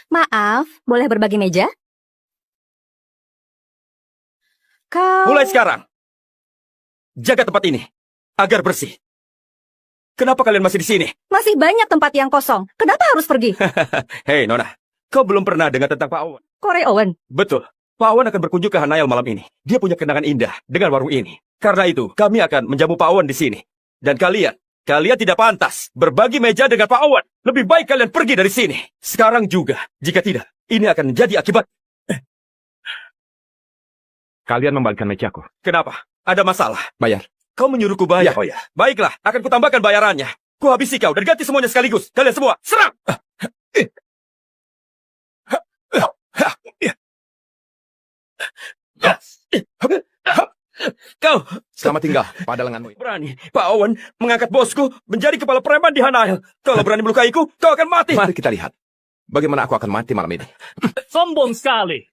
Maaf, boleh berbagi meja? Kau... Mulai sekarang, jaga tempat ini agar bersih. Kenapa kalian masih di sini? Masih banyak tempat yang kosong. Kenapa harus pergi? Hei, Nona. Kau belum pernah dengar tentang Pak Owen? Corey Owen. Betul. Pak Owen akan berkunjung ke Hanail malam ini. Dia punya kenangan indah dengan warung ini. Karena itu, kami akan menjamu Pak Owen di sini. Dan kalian tidak pantas berbagi meja dengan Pak Owen. Lebih baik kalian pergi dari sini. Sekarang juga. Jika tidak, ini akan menjadi akibat. Kalian membalikkan mejaku. Kenapa? Ada masalah? Bayar. Kau menyuruhku bayar? Ya, oh ya. Baiklah, akan kutambahkan bayarannya. Ku habisi kau dan ganti semuanya sekaligus. Kalian semua, serang! Kau Selamat tinggal pada lenganmu. berani, Pak Owen, mengangkat bosku menjadi kepala preman di Hanail. Kalau berani melukaiku, kau akan mati. Mari kita lihat bagaimana aku akan mati malam ini. Sombong sekali.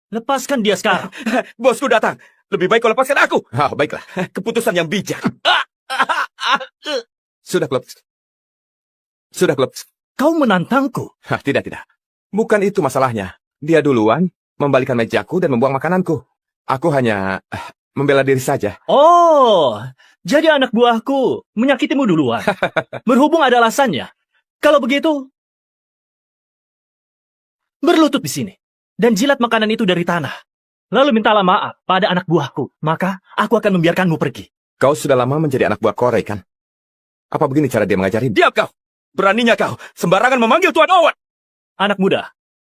Lepaskan dia sekarang. Bosku datang. Lebih baik kau lepaskan aku. Baiklah. Keputusan yang bijak. Sudah, Klub. Sudah, Klub. Kau menantangku. Tidak. Bukan itu masalahnya. Dia duluan membalikkan mejaku dan membuang makananku. Aku hanya membela diri saja. Oh, jadi anak buahku menyakitimu duluan. Berhubung ada alasannya. Kalau begitu, berlutut di sini dan jilat makanan itu dari tanah. Lalu mintalah maaf pada anak buahku. Maka aku akan membiarkanmu pergi. Kau sudah lama menjadi anak buah Corey, kan? Apa begini cara dia mengajari? Diam kau. Beraninya kau sembarangan memanggil Tuan Owen. Anak muda,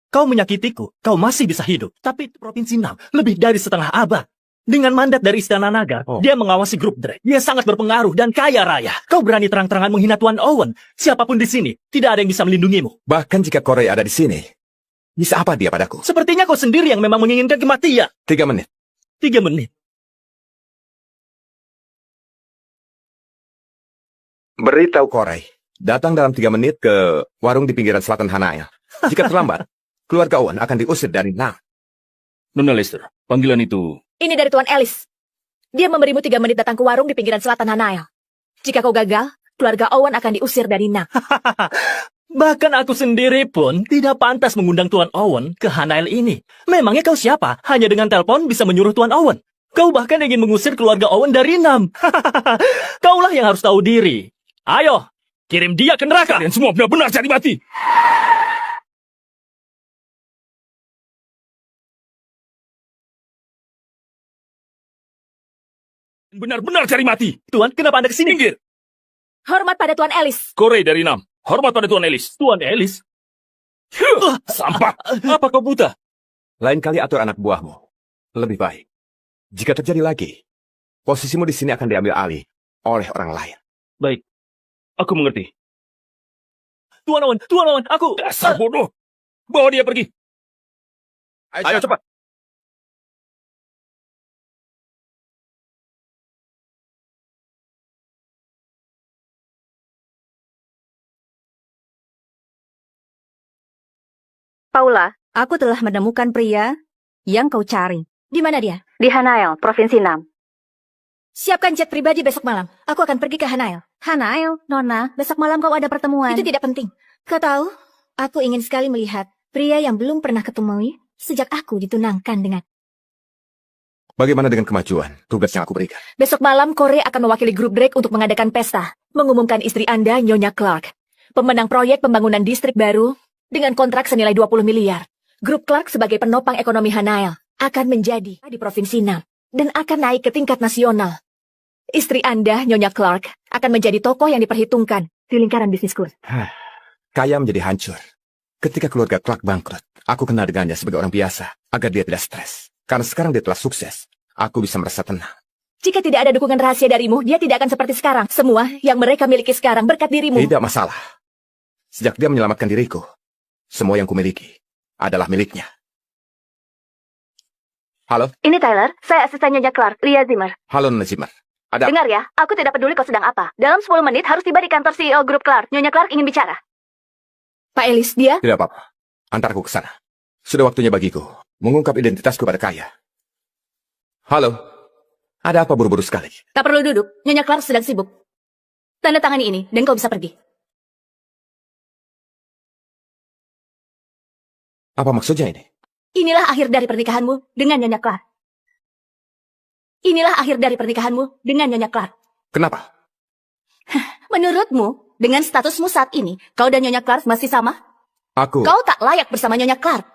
kau menyakitiku, kau masih bisa hidup. Tapi Provinsi Nam lebih dari setengah abad. Dengan mandat dari Istana Naga, dia mengawasi grup Drake. Dia sangat berpengaruh dan kaya raya. Kau berani terang-terangan menghina Tuan Owen. Siapapun di sini, tidak ada yang bisa melindungimu. Bahkan jika Corey ada di sini, bisa apa dia padaku? Sepertinya kau sendiri yang memang menginginkan kematian. 3 menit. 3 menit. Beritahu Corey, datang dalam 3 menit ke warung di pinggiran selatan Hanail. Jika terlambat, keluarga Owen akan diusir dari Nam. Nona Lester, panggilan itu... Ini dari Tuan Ellis. Dia memberimu 3 menit datang ke warung di pinggiran selatan Hanail. Jika kau gagal, keluarga Owen akan diusir dari Nam. Bahkan aku sendiri pun tidak pantas mengundang Tuan Owen ke Hanail ini. Memangnya kau siapa? Hanya dengan telepon bisa menyuruh Tuan Owen. Kau bahkan ingin mengusir keluarga Owen dari Nam. Kaulah yang harus tahu diri. Ayo, kirim dia ke neraka. Kalian semua benar-benar cari mati. Benar-benar cari mati. Tuan, kenapa Anda kesini? Minggir. Hormat pada Tuan Ellis. Corey dari Nam. Hormat pada Tuan Ellis. Tuan Ellis? Sampah. Apa kau buta? Lain kali atur anak buahmu. Lebih baik. Jika terjadi lagi, posisimu di sini akan diambil alih oleh orang lain. Baik. Aku mengerti. Tuan Owen, aku... Dasar bodoh. Bawa dia pergi. Ayo cepat. Paula, aku telah menemukan pria yang kau cari. Di mana dia? Di Hanail, Provinsi Nam. Siapkan jet pribadi besok malam. Aku akan pergi ke Hanail. Hanail, Nona, besok malam kau ada pertemuan. Itu tidak penting. Kau tahu, aku ingin sekali melihat pria yang belum pernah ketemui sejak aku ditunangkan dengan. Bagaimana dengan kemajuan tugas yang aku berikan? Besok malam, Corey akan mewakili grup Drake untuk mengadakan pesta. Mengumumkan istri Anda, Nyonya Clark. Pemenang proyek pembangunan distrik baru dengan kontrak senilai 20 miliar. Grup Clark sebagai penopang ekonomi Hanail akan menjadi di Provinsi Nam dan akan naik ke tingkat nasional. Istri Anda, Nyonya Clark, akan menjadi tokoh yang diperhitungkan di lingkaran bisnisku. Kaya menjadi hancur. Ketika keluarga Clark bangkrut, aku kenal dengannya sebagai orang biasa agar dia tidak stres. Karena sekarang dia telah sukses, aku bisa merasa tenang. Jika tidak ada dukungan rahasia darimu, dia tidak akan seperti sekarang. Semua yang mereka miliki sekarang berkat dirimu. Tidak masalah. Sejak dia menyelamatkan diriku, semua yang kumiliki adalah miliknya. Halo? Ini Tyler, saya asisten Nyonya Clark, Lia Zimmer. Halo, Nona Zimmer. Ada... Dengar ya, aku tidak peduli kau sedang apa. Dalam 10 menit harus tiba di kantor CEO Grup Clark. Nyonya Clark ingin bicara. Pak Ellis, dia? Tidak apa-apa. Antar aku ke sana. Sudah waktunya bagiku mengungkap identitasku pada Kaya. Halo? Ada apa buru-buru sekali? Tak perlu duduk, Nyonya Clark sedang sibuk. Tanda tangani ini, dan kau bisa pergi. Apa maksudnya ini? Inilah akhir dari pernikahanmu dengan Nyonya Clark. Inilah akhir dari pernikahanmu dengan Nyonya Clark. Kenapa? Menurutmu, dengan statusmu saat ini, kau dan Nyonya Clark masih sama? Kau tak layak bersama Nyonya Clark.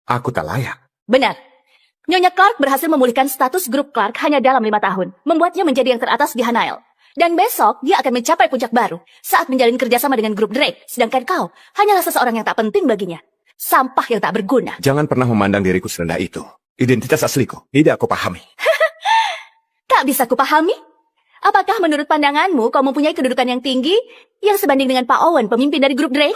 Aku tak layak. Benar. Nyonya Clark berhasil memulihkan status grup Clark hanya dalam 5 tahun, membuatnya menjadi yang teratas di Hanael. Dan besok, dia akan mencapai puncak baru saat menjalin kerjasama dengan grup Drake, sedangkan kau hanyalah seseorang yang tak penting baginya. Sampah yang tak berguna. Jangan pernah memandang diriku serendah itu. Identitas asliku tidak aku pahami. Tak bisa kupahami? Apakah menurut pandanganmu kau mempunyai kedudukan yang tinggi yang sebanding dengan Pak Owen, pemimpin dari grup Drake?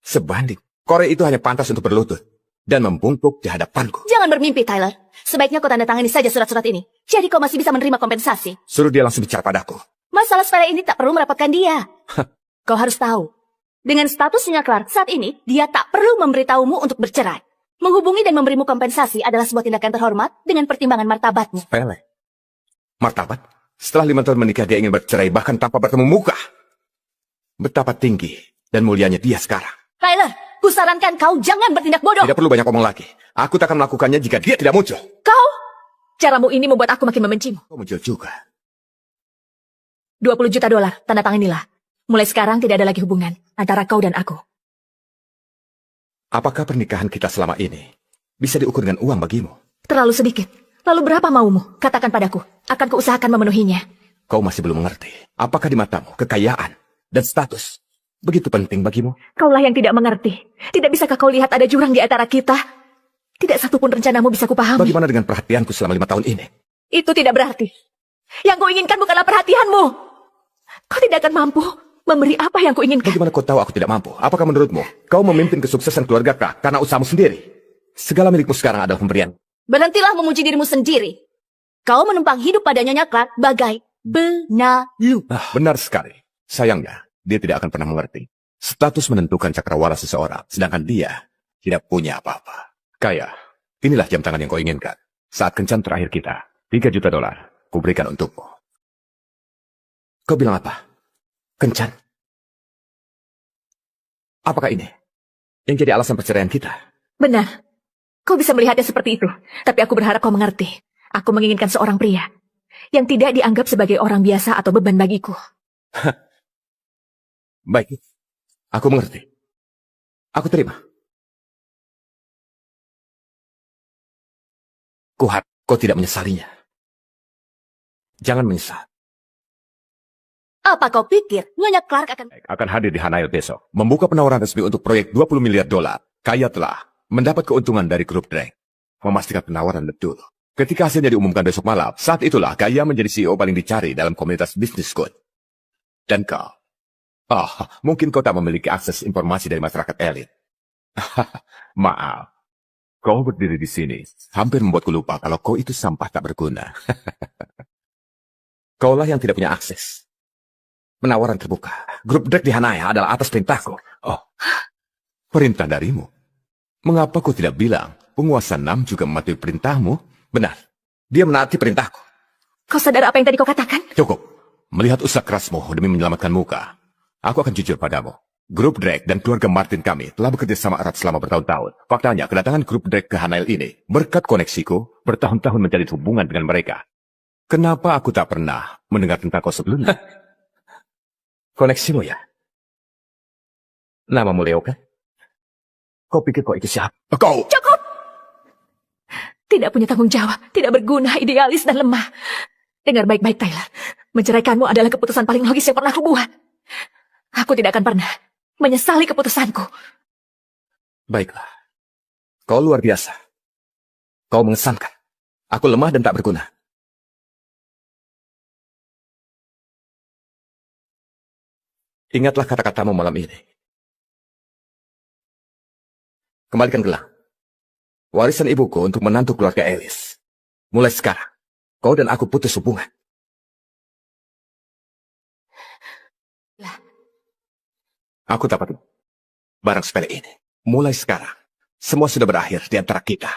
Sebanding. Korek itu hanya pantas untuk berlutut dan membungkuk di hadapanku. Jangan bermimpi, Tyler. Sebaiknya kau tanda tangani saja surat-surat ini. Jadi kau masih bisa menerima kompensasi. Suruh dia langsung bicara padaku. Masalah sepele ini tak perlu merepotkan dia. Kau harus tahu. Dengan statusnya Clark saat ini, dia tak perlu memberitahumu untuk bercerai. Menghubungi dan memberimu kompensasi adalah sebuah tindakan terhormat dengan pertimbangan martabatmu. Sepele. Martabat? Setelah 5 tahun menikah dia ingin bercerai bahkan tanpa bertemu muka. Betapa tinggi dan mulianya dia sekarang. Tyler, kusarankan kau jangan bertindak bodoh. Tidak perlu banyak omong lagi. Aku tak akan melakukannya jika dia tidak muncul. Kau? Caramu ini membuat aku makin membencimu. Kau muncul juga. $20 juta, tanda tanganilah. Mulai sekarang tidak ada lagi hubungan antara kau dan aku. Apakah pernikahan kita selama ini bisa diukur dengan uang bagimu? Terlalu sedikit. Lalu berapa maumu? Katakan padaku. Akan kuusahakan memenuhinya. Kau masih belum mengerti. Apakah di matamu kekayaan dan status begitu penting bagimu? Kaulah yang tidak mengerti. Tidak bisakah kau lihat ada jurang di antara kita? Tidak satupun rencanamu bisa kupahami. Bagaimana dengan perhatianku selama 5 tahun ini? Itu tidak berarti. Yang kuinginkan bukanlah perhatianmu. Kau tidak akan mampu memberi apa yang kuinginkan. Bagaimana kau tahu aku tidak mampu? Apakah menurutmu kau memimpin kesuksesan keluarga kah karena usahamu sendiri? Segala milikmu sekarang adalah pemberian. Berhentilah memuji dirimu sendiri. Kau menumpang hidup pada Nyonya Clark bagai benalu. Benar sekali. Sayangnya, dia tidak akan pernah mengerti. Status menentukan cakrawala seseorang, sedangkan dia tidak punya apa-apa. Kaya, inilah jam tangan yang kau inginkan. Saat kencan terakhir kita, $3 juta kuberikan untukmu. Kau bilang apa? Kencan? Apakah ini yang jadi alasan perceraian kita? Benar. Kau bisa melihatnya seperti itu. Tapi aku berharap kau mengerti. Aku menginginkan seorang pria yang tidak dianggap sebagai orang biasa atau beban bagiku. Baik, aku mengerti. Aku terima. Kuharap kau tidak menyesalinya. Jangan menyesal. Apa kau pikir Nyonya Clark Akan hadir di Hanael besok. Membuka penawaran resmi untuk proyek $20 miliar. Kaya telah mendapat keuntungan dari grup Drake. Memastikan penawaran betul. Ketika hasilnya diumumkan besok malam, saat itulah Kaya menjadi CEO paling dicari dalam komunitas bisnis code. Dan kau, mungkin kau tak memiliki akses informasi dari masyarakat elit. Maaf, kau berdiri di sini, hampir membuatku lupa kalau kau itu sampah tak berguna. Kaulah yang tidak punya akses. Penawaran terbuka. Grup Drake di Hanaya adalah atas perintahku. Perintah darimu? Mengapa kau tidak bilang penguasa 6 juga mematuhi perintahmu? Benar, dia menaati perintahku. Kau sadar apa yang tadi kau katakan? Cukup. Melihat usaha kerasmu demi menyelamatkan muka, aku akan jujur padamu. Grup Drake dan keluarga Martin kami telah bekerja sama erat selama bertahun-tahun. Faktanya, kedatangan grup Drake ke Hanael ini, berkat koneksiku, bertahun-tahun menjalin hubungan dengan mereka. Kenapa aku tak pernah mendengar tentang kau sebelumnya? Koneksimu ya? Namamu Leo kan? Kau pikir kau itu siapa? Kau! Cukup! Tidak punya tanggung jawab, tidak berguna, idealis, dan lemah. Dengar baik-baik, Tyler. Menceraikanmu adalah keputusan paling logis yang pernah aku buat. Aku tidak akan pernah menyesali keputusanku. Baiklah. Kau luar biasa. Kau mengesankan. Aku lemah dan tak berguna. Ingatlah kata-katamu malam ini. Kembalikan gelang. Warisan ibuku untuk menantu keluarga Ellis. Mulai sekarang, kau dan aku putus hubungan. Aku dapat barang sepele ini. Mulai sekarang, semua sudah berakhir di antara kita.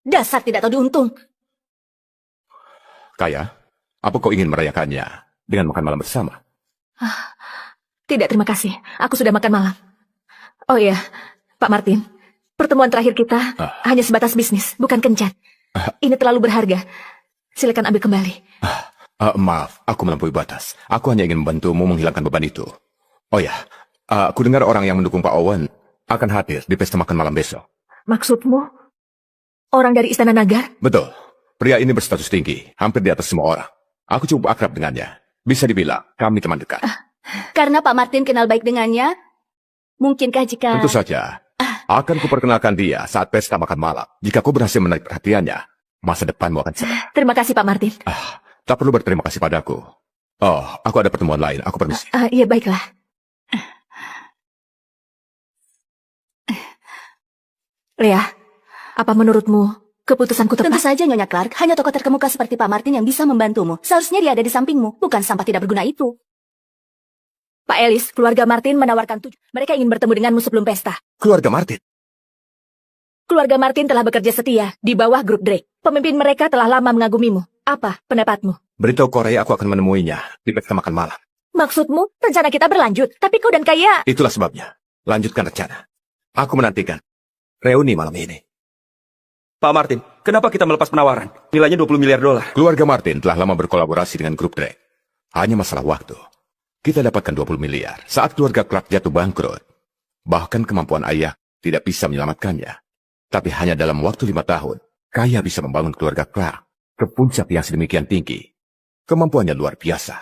Dasar tidak tahu diuntung. Kaya, apa kau ingin merayakannya dengan makan malam bersama? Tidak, terima kasih. Aku sudah makan malam. Oh iya, Pak Martin, pertemuan terakhir kita hanya sebatas bisnis, bukan kencan. Ini terlalu berharga. Silakan ambil kembali. Maaf, aku melampaui batas. Aku hanya ingin membantumu menghilangkan beban itu. Oh ya, aku dengar orang yang mendukung Pak Owen akan hadir di pesta makan malam besok. Maksudmu? Orang dari Istana Naga? Betul. Pria ini berstatus tinggi, hampir di atas semua orang. Aku cukup akrab dengannya. Bisa dibilang, kami teman dekat. Karena Pak Martin kenal baik dengannya, mungkinkah jika... Tentu saja. Akan kuperkenalkan dia saat pesta makan malam. Jika kau berhasil menarik perhatiannya, masa depanmu akan cerah. Terima kasih, Pak Martin. Tak perlu berterima kasih padaku. Oh, aku ada pertemuan lain. Aku permisi. Iya, baiklah. Lea, apa menurutmu keputusanku Tentu tepat? saja, Nyonya Clark. Hanya tokoh terkemuka seperti Pak Martin yang bisa membantumu. Seharusnya dia ada di sampingmu, bukan sampah tidak berguna itu. Pak Ellis, keluarga Martin menawarkan mereka ingin bertemu denganmu sebelum pesta. Keluarga Martin. Keluarga Martin telah bekerja setia di bawah grup Drake. Pemimpin mereka telah lama mengagumimu. Apa pendapatmu? Beritahu Korea aku akan menemuinya di pesta makan malam. Maksudmu, rencana kita berlanjut, tapi kau dan Kaya... Itulah sebabnya. Lanjutkan rencana. Aku menantikan reuni malam ini. Pak Martin, kenapa kita melepas penawaran? Nilainya 20 miliar dolar. Keluarga Martin telah lama berkolaborasi dengan grup Drake. Hanya masalah waktu. Kita dapatkan 20 miliar saat keluarga Clark jatuh bangkrut. Bahkan kemampuan ayah tidak bisa menyelamatkannya. Tapi hanya dalam waktu 5 tahun, Kaya bisa membangun keluarga Clark ke puncak yang sedemikian tinggi. Kemampuannya luar biasa.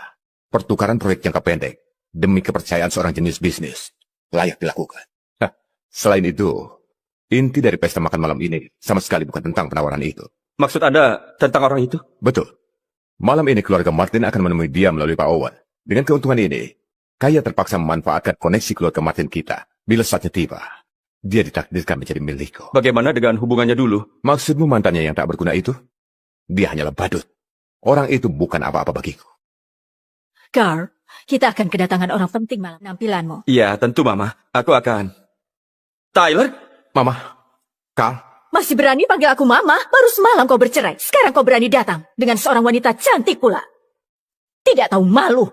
Pertukaran proyek jangka pendek demi kepercayaan seorang jenis bisnis layak dilakukan. Selain itu, inti dari pesta makan malam ini sama sekali bukan tentang penawaran itu. Maksud Anda tentang orang itu? Betul. Malam ini keluarga Martin akan menemui dia melalui Pak Owen. Dengan keuntungan ini, Kaya terpaksa memanfaatkan koneksi keluarga Martin kita. Bila saatnya tiba, dia ditakdirkan menjadi milikku. Bagaimana dengan hubungannya dulu? Maksudmu mantannya yang tak berguna itu? Dia hanyalah badut. Orang itu bukan apa-apa bagiku. Carl, kita akan kedatangan orang penting malam penampilanmu. Iya, tentu Mama. Aku akan... Tyler? Mama, Carl, Masih berani panggil aku Mama? Baru semalam kau bercerai. Sekarang kau berani datang dengan seorang wanita cantik pula. Tidak tahu malu.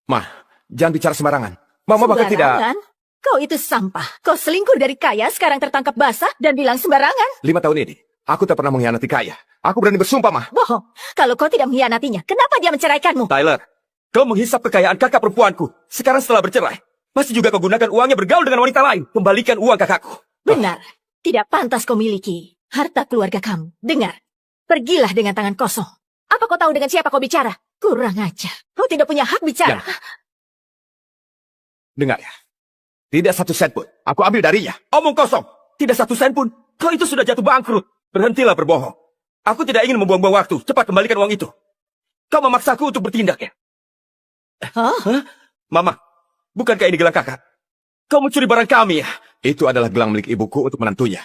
Ma, jangan bicara sembarangan. Mama bahkan tidak... Sembarangan? Kau itu sampah. Kau selingkuh dari Kaya, sekarang tertangkap basah dan bilang sembarangan. 5 tahun ini, aku tak pernah mengkhianati Kaya. Aku berani bersumpah, Ma. Bohong. Kalau kau tidak mengkhianatinya, kenapa dia menceraikanmu? Tyler, kau menghisap kekayaan kakak perempuanku. Sekarang setelah bercerai, masih juga kau gunakan uangnya bergaul dengan wanita lain. Kembalikan uang kakakku. Benar. Tidak pantas kau miliki harta keluarga kamu. Dengar. Pergilah dengan tangan kosong. Apa kau tahu dengan siapa kau bicara? Kurang ajar. Kau tidak punya hak bicara. Dengar ya. Tidak 1 sen pun. Aku ambil darinya. Omong kosong. Tidak 1 sen pun. Kau itu sudah jatuh bangkrut. Berhentilah berbohong. Aku tidak ingin membuang-buang waktu. Cepat kembalikan uang itu. Kau memaksaku untuk bertindak ya? Hah? Mama, bukankah ini gelang kakak? Kau mencuri barang kami ya? Itu adalah gelang milik ibuku untuk menantunya.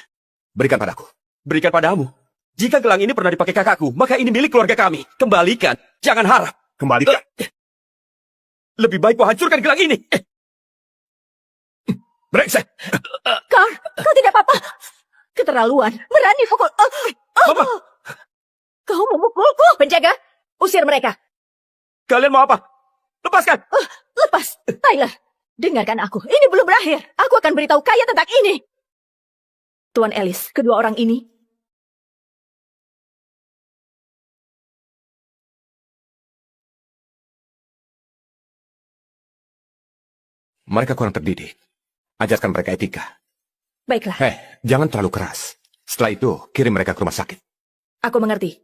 Berikan padaku. Berikan padamu. Jika gelang ini pernah dipakai kakakku, maka ini milik keluarga kami. Kembalikan. Jangan harap. Kembalikan. Lebih baik kau hancurkan gelang ini. Brengsek. Carl, kau tidak apa-apa. Keterlaluan. Berani pukul. Mama, Kau memukulku. Penjaga, usir mereka. kalian mau apa? Lepaskan. Lepas. Tyler, dengarkan aku. Ini belum berakhir. Aku akan beritahu Kaya tentang ini. Tuan Ellis, kedua orang ini... Mereka kurang terdidik. Ajarkan mereka etika. Baiklah, Jangan terlalu keras. Setelah itu, kirim mereka ke rumah sakit. aku mengerti.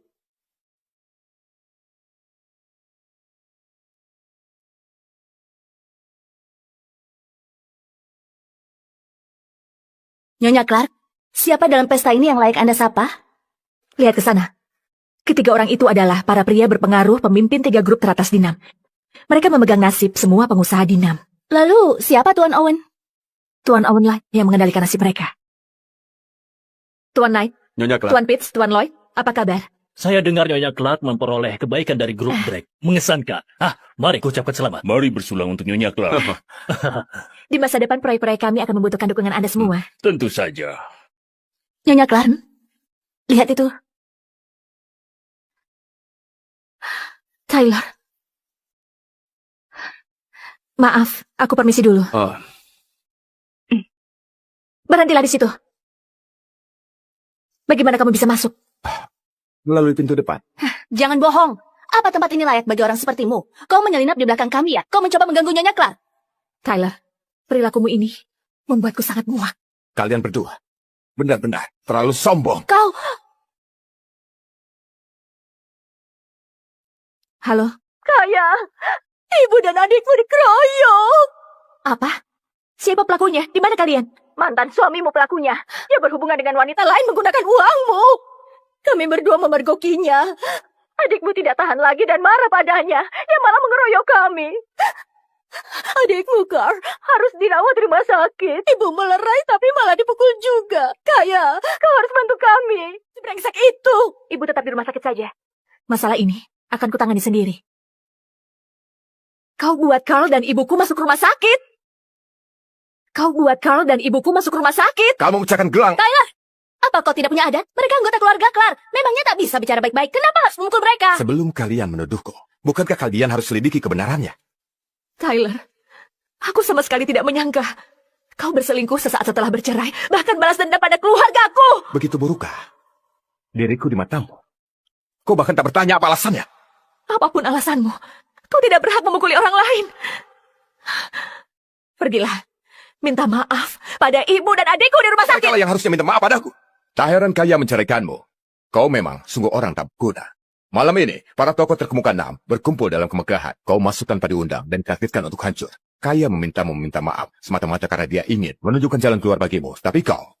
Nyonya Clark, siapa dalam pesta ini yang layak Anda sapa? Lihat ke sana. Ketiga orang itu adalah para pria berpengaruh pemimpin 3 grup teratas Dinam. Mereka memegang nasib semua pengusaha Dinam. Lalu, siapa Tuan Owen? Tuan Owen lah yang mengendalikan nasib mereka. Tuan Knight, Nyonya Clark. Tuan Pitts, Tuan Lloyd, apa kabar? Saya dengar Nyonya Clark memperoleh kebaikan dari grup Drake. Mengesankan. Mari ku ucapkan selamat. Mari bersulang untuk Nyonya Clark. Di masa depan proyek-proyek kami akan membutuhkan dukungan Anda semua. Tentu saja. Nyonya Clark, Lihat itu. Tyler. Maaf, aku permisi dulu. Oh, Berhentilah di situ. Bagaimana kamu bisa masuk? Melalui pintu depan. Jangan bohong. Apa tempat ini layak bagi orang sepertimu? Kau menyelinap di belakang kami ya? Kau mencoba mengganggu Nyonya Clark? Tyler, perilakumu ini membuatku sangat muak. Kalian berdua benar-benar terlalu sombong. Kau... Halo? Kaya, ibu dan adikmu dikeroyok. Apa? Siapa pelakunya? Di mana kalian? Mantan suamimu pelakunya. Dia berhubungan dengan wanita lain menggunakan uangmu. Kami berdua memergokinya. Adikmu tidak tahan lagi dan marah padanya. Dia malah mengeroyok kami. Adikmu, Carl, harus dirawat di rumah sakit. Ibu melerai tapi malah dipukul juga. Kaya, kau harus bantu kami. Brengsek itu. Ibu tetap di rumah sakit saja. Masalah ini akan kutangani sendiri. Kau buat Carl dan ibuku masuk rumah sakit. Kau buat Carl dan ibuku masuk rumah sakit. Kamu memecahkan gelang. Tyler! Apa kau tidak punya adat? Mereka anggota keluarga Clark. Memangnya tak bisa bicara baik-baik. Kenapa harus memukul mereka? Sebelum kalian menuduhku, bukankah kalian harus selidiki kebenarannya? Tyler, aku sama sekali tidak menyangka. Kau berselingkuh sesaat setelah bercerai. Bahkan balas dendam pada keluargaku. Begitu burukkah diriku di matamu? Kau bahkan tak bertanya apa alasannya. Apapun alasanmu, kau tidak berhak memukuli orang lain. Pergilah. Minta maaf pada ibu dan adikku di rumah sakit. Mereka lah yang harusnya minta maaf padaku. Tak heran Kaya menceraikanmu. Kau memang sungguh orang tak berguna. Malam ini, para tokoh terkemuka 6 berkumpul dalam kemegahan. Kau masuk tanpa diundang dan ditakdirkan untuk hancur. Kaya memintamu meminta maaf semata-mata karena dia ingin menunjukkan jalan keluar bagimu. Tapi kau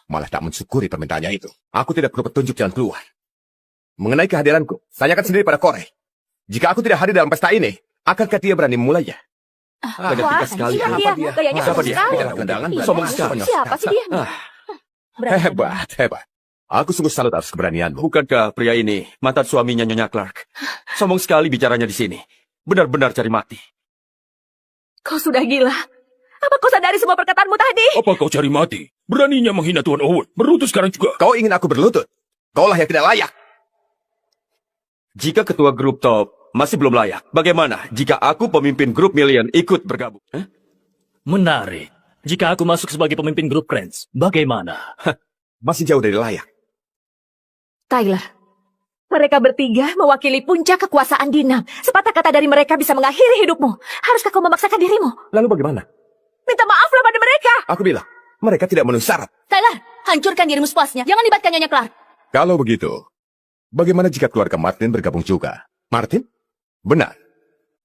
malah tak mensyukuri permintaannya itu. Aku tidak perlu petunjuk jalan keluar. Mengenai kehadiranku, tanyakan sendiri pada Corey. Jika aku tidak hadir dalam pesta ini, akankah dia berani memulainya? Wah, sekali. siapa dia? Gayanya Siapa sombong dia? sekali. Tidak ada undangan. Iya, Sombong sekali. Siapa sih dia? Berani. Hebat. Aku sungguh salut atas keberanianmu. Bukankah pria ini mantan suaminya Nyonya Clark? Sombong sekali bicaranya di sini. Benar-benar cari mati. Kau sudah gila. Apa kau sadari semua perkataanmu tadi? Apa kau cari mati? Beraninya menghina Tuan Owen. Berlutut sekarang juga. Kau ingin aku berlutut? Kaulah yang tidak layak. Jika ketua grup top masih belum layak, bagaimana jika aku pemimpin grup Million ikut bergabung? Menarik. Jika aku masuk sebagai pemimpin grup Krantz, bagaimana? Masih jauh dari layak. Tyler, mereka bertiga mewakili puncak kekuasaan Dinam. Sepatah kata dari mereka bisa mengakhiri hidupmu. Haruskah kau memaksakan dirimu? Lalu bagaimana? Minta maaflah pada mereka. Aku bilang, mereka tidak memenuhi syarat. Tyler, hancurkan dirimu sepuasnya. Jangan libatkan Nyonya Clark. Kalau begitu, bagaimana jika keluarga Martin bergabung juga? Martin? Benar.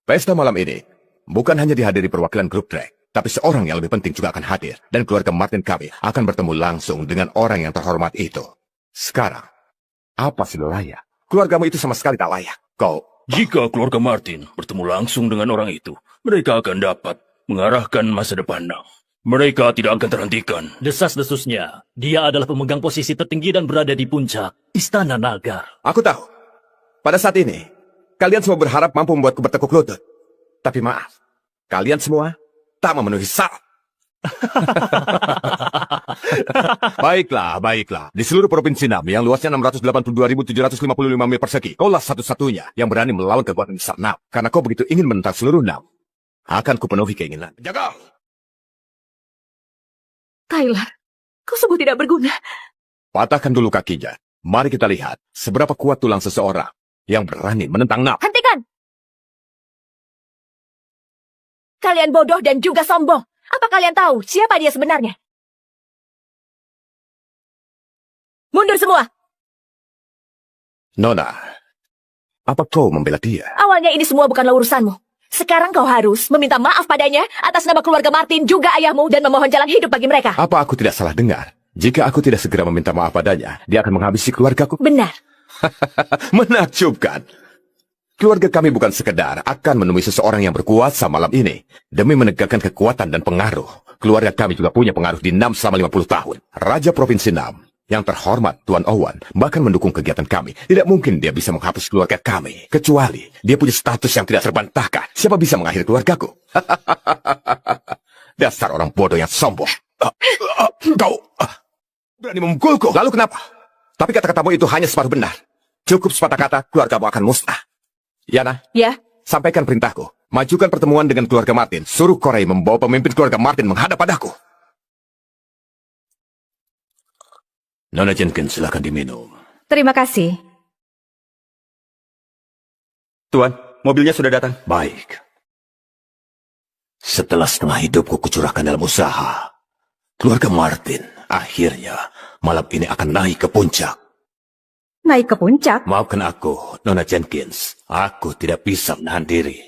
Pesta malam ini bukan hanya dihadiri perwakilan grup Drake, tapi seorang yang lebih penting juga akan hadir. Dan keluarga Martin kami akan bertemu langsung dengan orang yang terhormat itu. Sekarang, apa sih layak? Keluargamu itu sama sekali tak layak. Kau... Jika keluarga Martin bertemu langsung dengan orang itu, mereka akan dapat mengarahkan masa depannya. Mereka tidak akan terhentikan. Desas-desusnya, dia adalah pemegang posisi tertinggi dan berada di puncak Istana Nagar. Aku tahu. Pada saat ini, kalian semua berharap mampu membuatku bertekuk lutut. Tapi maaf, kalian semua tak memenuhi syarat. Baiklah. Di seluruh provinsi Nam yang luasnya 682.755 mil persegi, kaulah satu-satunya yang berani melawan kekuatan besar Nam. Karena kau begitu ingin menentang seluruh Nam, akan kupenuhi keinginan. Jaga! Tyler, kau sungguh tidak berguna. Patahkan dulu kakinya. Mari kita lihat seberapa kuat tulang seseorang yang berani menentang Nam. Hentikan! Kalian bodoh dan juga sombong. Apa kalian tahu siapa dia sebenarnya? Mundur semua! Nona, apa kau membela dia? Awalnya ini semua bukanlah urusanmu. Sekarang kau harus meminta maaf padanya atas nama keluarga Martin juga ayahmu dan memohon jalan hidup bagi mereka. Apa aku tidak salah dengar? Jika aku tidak segera meminta maaf padanya, dia akan menghabisi keluargaku. Benar. Menakjubkan. Keluarga kami bukan sekedar akan menemui seseorang yang berkuasa malam ini. Demi menegakkan kekuatan dan pengaruh. Keluarga kami juga punya pengaruh di Nam selama 50 tahun. Raja Provinsi Nam, yang terhormat Tuan Owen, bahkan mendukung kegiatan kami. Tidak mungkin dia bisa menghapus keluarga kami. Kecuali dia punya status yang tidak terbantahkan. Siapa bisa mengakhiri keluargaku? Dasar orang bodoh yang sombong. Kau berani memukulku. Lalu kenapa? Tapi kata-katamu itu hanya separuh benar. Cukup sepatah kata, keluargamu akan musnah. Yana, Ya, sampaikan perintahku. Majukan pertemuan dengan keluarga Martin. Suruh Corey membawa pemimpin keluarga Martin menghadap padaku. Nona Jenkins, silakan diminum. Terima kasih. Tuan, mobilnya sudah datang. Baik. Setelah setengah hidupku kucurahkan dalam usaha, keluarga Martin akhirnya malam ini akan naik ke puncak. Naik ke puncak? Maafkan aku, Nona Jenkins. Aku tidak bisa menahan diri.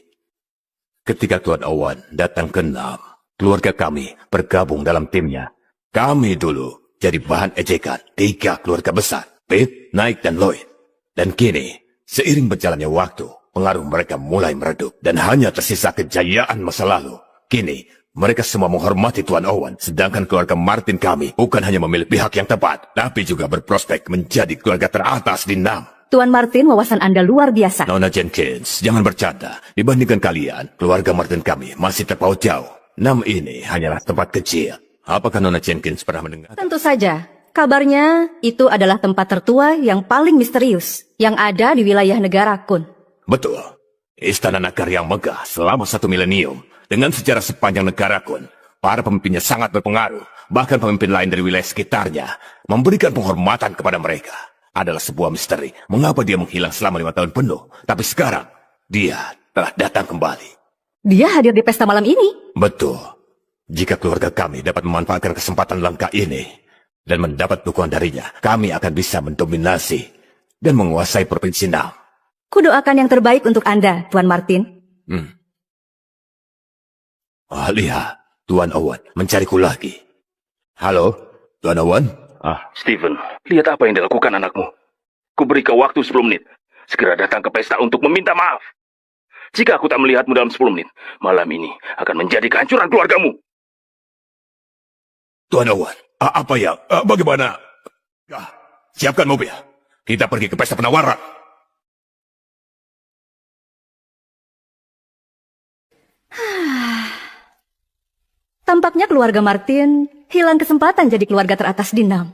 Ketika Tuan Owen datang ke Nam, keluarga kami bergabung dalam timnya. Kami dulu jadi bahan ejekan 3 keluarga besar, Pete, Nike, dan Lloyd. Dan kini, seiring berjalannya waktu, pengaruh mereka mulai meredup dan hanya tersisa kejayaan masa lalu. Kini, mereka semua menghormati Tuan Owen, sedangkan keluarga Martin kami bukan hanya memilih pihak yang tepat, tapi juga berprospek menjadi keluarga teratas di Nam. Tuan Martin, wawasan Anda luar biasa. Nona Jenkins, jangan bercanda. Dibandingkan kalian, keluarga Martin kami masih terpaut jauh. Nam ini hanyalah tempat kecil. Apakah Nona Jenkins pernah mendengar? Tentu saja. Kabarnya, itu adalah tempat tertua yang paling misterius yang ada di wilayah negara Kun. Betul. Istana Nagar yang megah selama 1 milenium. Dengan sejarah sepanjang negara Kun, para pemimpinnya sangat berpengaruh. Bahkan pemimpin lain dari wilayah sekitarnya memberikan penghormatan kepada mereka. Adalah sebuah misteri mengapa dia menghilang selama 5 tahun penuh. Tapi sekarang, dia telah datang kembali. Dia hadir di pesta malam ini? Betul. Jika keluarga kami dapat memanfaatkan kesempatan langka ini dan mendapat dukungan darinya, kami akan bisa mendominasi dan menguasai provinsi Nam. Kudoakan yang terbaik untuk Anda, Tuan Martin. Lihat, Tuan Owen mencariku lagi. Halo, Tuan Owen? Stephen, lihat apa yang dilakukan anakmu. Ku beri kau waktu 10 menit. Segera datang ke pesta untuk meminta maaf. Jika aku tak melihatmu dalam 10 menit, malam ini akan menjadi kehancuran keluargamu. Tuan Owen, apa ya? Bagaimana? Siapkan mobil. Kita pergi ke pesta penawaran. Tampaknya keluarga Martin hilang kesempatan jadi keluarga teratas di Nam.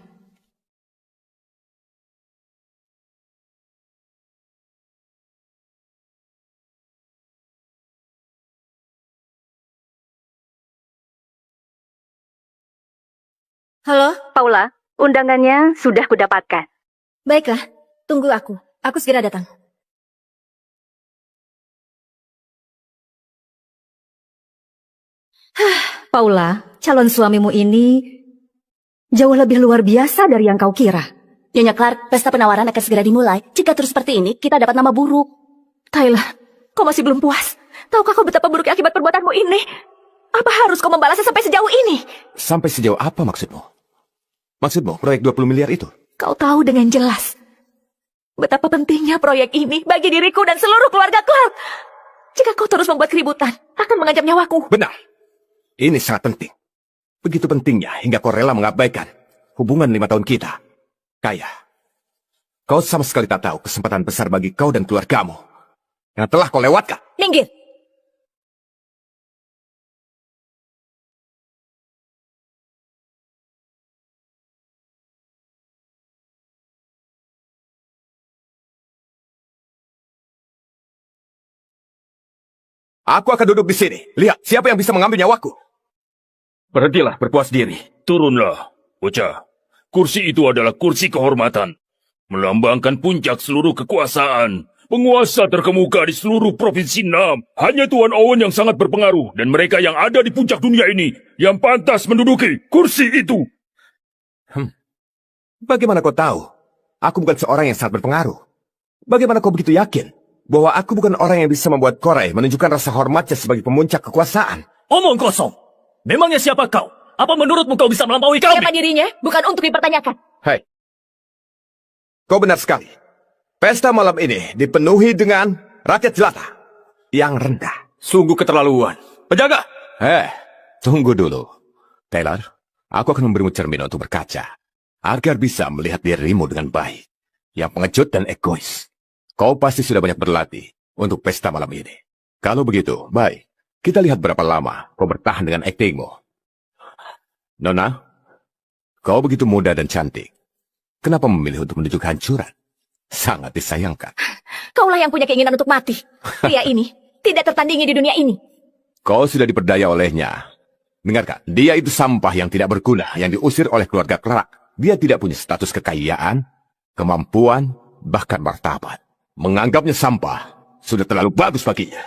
Halo? Paula, undangannya sudah kudapatkan. Baiklah, tunggu aku. Aku segera datang. Paula, calon suamimu ini jauh lebih luar biasa dari yang kau kira. Nyonya Clark, pesta penawaran akan segera dimulai. Jika terus seperti ini, kita dapat nama buruk. Tyler, kau masih belum puas? Tahukah kau betapa buruknya akibat perbuatanmu ini? Apa harus kau membalasnya sampai sejauh ini? Sampai sejauh apa maksudmu? Maksudmu proyek 20 miliar itu? Kau tahu dengan jelas betapa pentingnya proyek ini bagi diriku dan seluruh keluarga Clark. Jika kau terus membuat keributan, akan mengancam nyawaku. Benar. Ini sangat penting. Begitu pentingnya hingga kau rela mengabaikan hubungan 5 tahun kita. Kaya, kau sama sekali tak tahu kesempatan besar bagi kau dan keluargamu yang telah kau lewatkan. Minggir! Aku akan duduk di sini. Lihat, siapa yang bisa mengambil nyawaku. Berhentilah berpuas diri. Turunlah, bocah. Kursi itu adalah kursi kehormatan. Melambangkan puncak seluruh kekuasaan. Penguasa terkemuka di seluruh provinsi Nam. Hanya Tuan Owen yang sangat berpengaruh. Dan mereka yang ada di puncak dunia ini yang pantas menduduki kursi itu. Bagaimana kau tahu? Aku bukan seorang yang sangat berpengaruh. Bagaimana kau begitu yakin bahwa aku bukan orang yang bisa membuat Corey menunjukkan rasa hormatnya sebagai pemuncak kekuasaan? Omong kosong. Memangnya siapa kau? Apa menurutmu kau bisa melampaui kami? Siapa dirinya? Bukan untuk dipertanyakan. Hei, kau benar sekali. Pesta malam ini dipenuhi dengan rakyat jelata yang rendah. Sungguh keterlaluan. Penjaga! Tunggu dulu. Taylor, aku akan memberimu cermin untuk berkaca, agar bisa melihat dirimu dengan baik. Yang pengecut dan egois. Kau pasti sudah banyak berlatih untuk pesta malam ini. Kalau begitu, baik. Kita lihat berapa lama kau bertahan dengan aktingmu. Nona, kau begitu muda dan cantik. Kenapa memilih untuk menuju kehancuran? Sangat disayangkan. Kaulah yang punya keinginan untuk mati. Pria ini tidak tertandingi di dunia ini. Kau sudah diperdaya olehnya. Dengarkan, dia itu sampah yang tidak berguna, yang diusir oleh keluarga Clark. Dia tidak punya status kekayaan, kemampuan, bahkan martabat. Menganggapnya sampah sudah terlalu bagus baginya.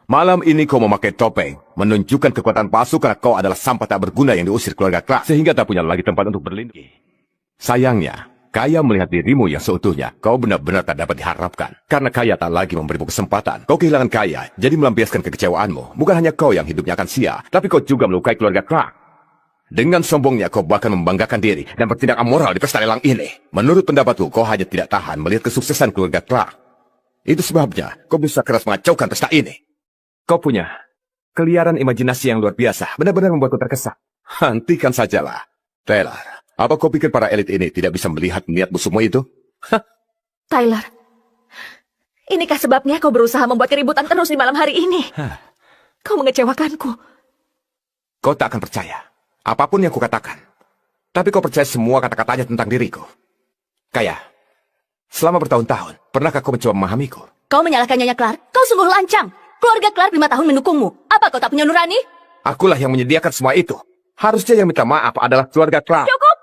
Malam ini kau memakai topeng, menunjukkan kekuatan palsu karena kau adalah sampah tak berguna yang diusir keluarga Clark, sehingga tak punya lagi tempat untuk berlindung. Sayangnya, Kaya melihat dirimu yang seutuhnya, kau benar-benar tak dapat diharapkan. Karena Kaya tak lagi memberimu kesempatan. Kau kehilangan Kaya, jadi melampiaskan kekecewaanmu. Bukan hanya kau yang hidupnya akan sia, tapi kau juga melukai keluarga Clark. Dengan sombongnya, kau bahkan membanggakan diri dan bertindak amoral di pesta lelang ini. Menurut pendapatku, kau hanya tidak tahan melihat kesuksesan keluarga Clark. Itu sebabnya, kau bisa keras mengacaukan pesta ini. Kau punya keliaran imajinasi yang luar biasa, benar-benar membuatku terkesan. Hentikan sajalah. Taylor, apa kau pikir para elit ini tidak bisa melihat niat musuhmu itu? Tyler, inikah sebabnya kau berusaha membuat keributan terus di malam hari ini? Kau mengecewakanku. Kau tak akan percaya apapun yang kukatakan. Tapi kau percaya semua kata-katanya tentang diriku. Kaya, selama bertahun-tahun, pernahkah kau mencoba memahamiku? Kau menyalahkan Nyonya Clark? Kau sungguh lancang. Keluarga Clark 5 tahun mendukungmu. Apa kau tak punya nurani? Akulah yang menyediakan semua itu. Harusnya yang minta maaf adalah keluarga Clark. Cukup!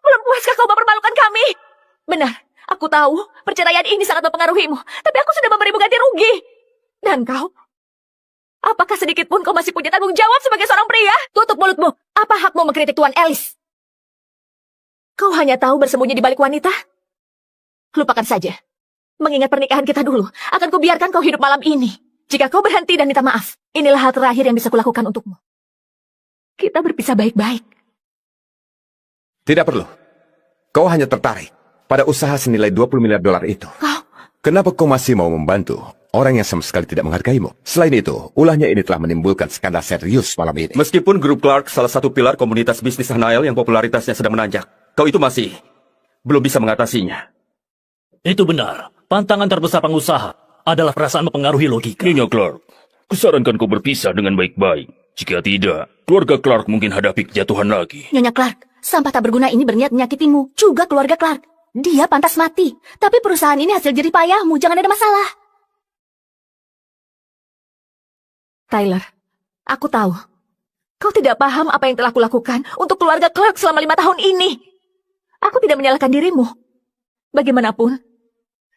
Belum puaskah kau mempermalukan kami? Benar, aku tahu perceraian ini sangat mempengaruhimu. Tapi aku sudah memberimu ganti rugi. Dan kau? Apakah sedikit pun kau masih punya tanggung jawab sebagai seorang pria? Tutup mulutmu. Apa hakmu mengkritik Tuan Alice? Kau hanya tahu bersembunyi di balik wanita? Lupakan saja. Mengingat pernikahan kita dulu, akan kubiarkan kau hidup malam ini. Jika kau berhenti dan minta maaf, inilah hal terakhir yang bisa kulakukan untukmu. Kita berpisah baik-baik. Tidak perlu. Kau hanya tertarik pada usaha senilai 20 miliar dolar itu. Kenapa kau masih mau membantu orang yang sama sekali tidak menghargaimu? Selain itu, ulahnya ini telah menimbulkan skandal serius malam ini. Meskipun grup Clark salah satu pilar komunitas bisnis Hanail yang popularitasnya sedang menanjak, kau itu masih belum bisa mengatasinya. Itu benar. Pantangan terbesar pengusaha adalah perasaan mempengaruhi logika. Nyonya Clark, kusarankan kau berpisah dengan baik-baik. Jika tidak, keluarga Clark mungkin hadapi kejatuhan lagi. Nyonya Clark, sampah tak berguna ini berniat menyakitimu. Juga keluarga Clark. Dia pantas mati. Tapi perusahaan ini hasil jerih payahmu. Jangan ada masalah. Tyler, aku tahu. Kau tidak paham apa yang telah kulakukan untuk keluarga Clark selama 5 tahun ini. Aku tidak menyalahkan dirimu. Bagaimanapun,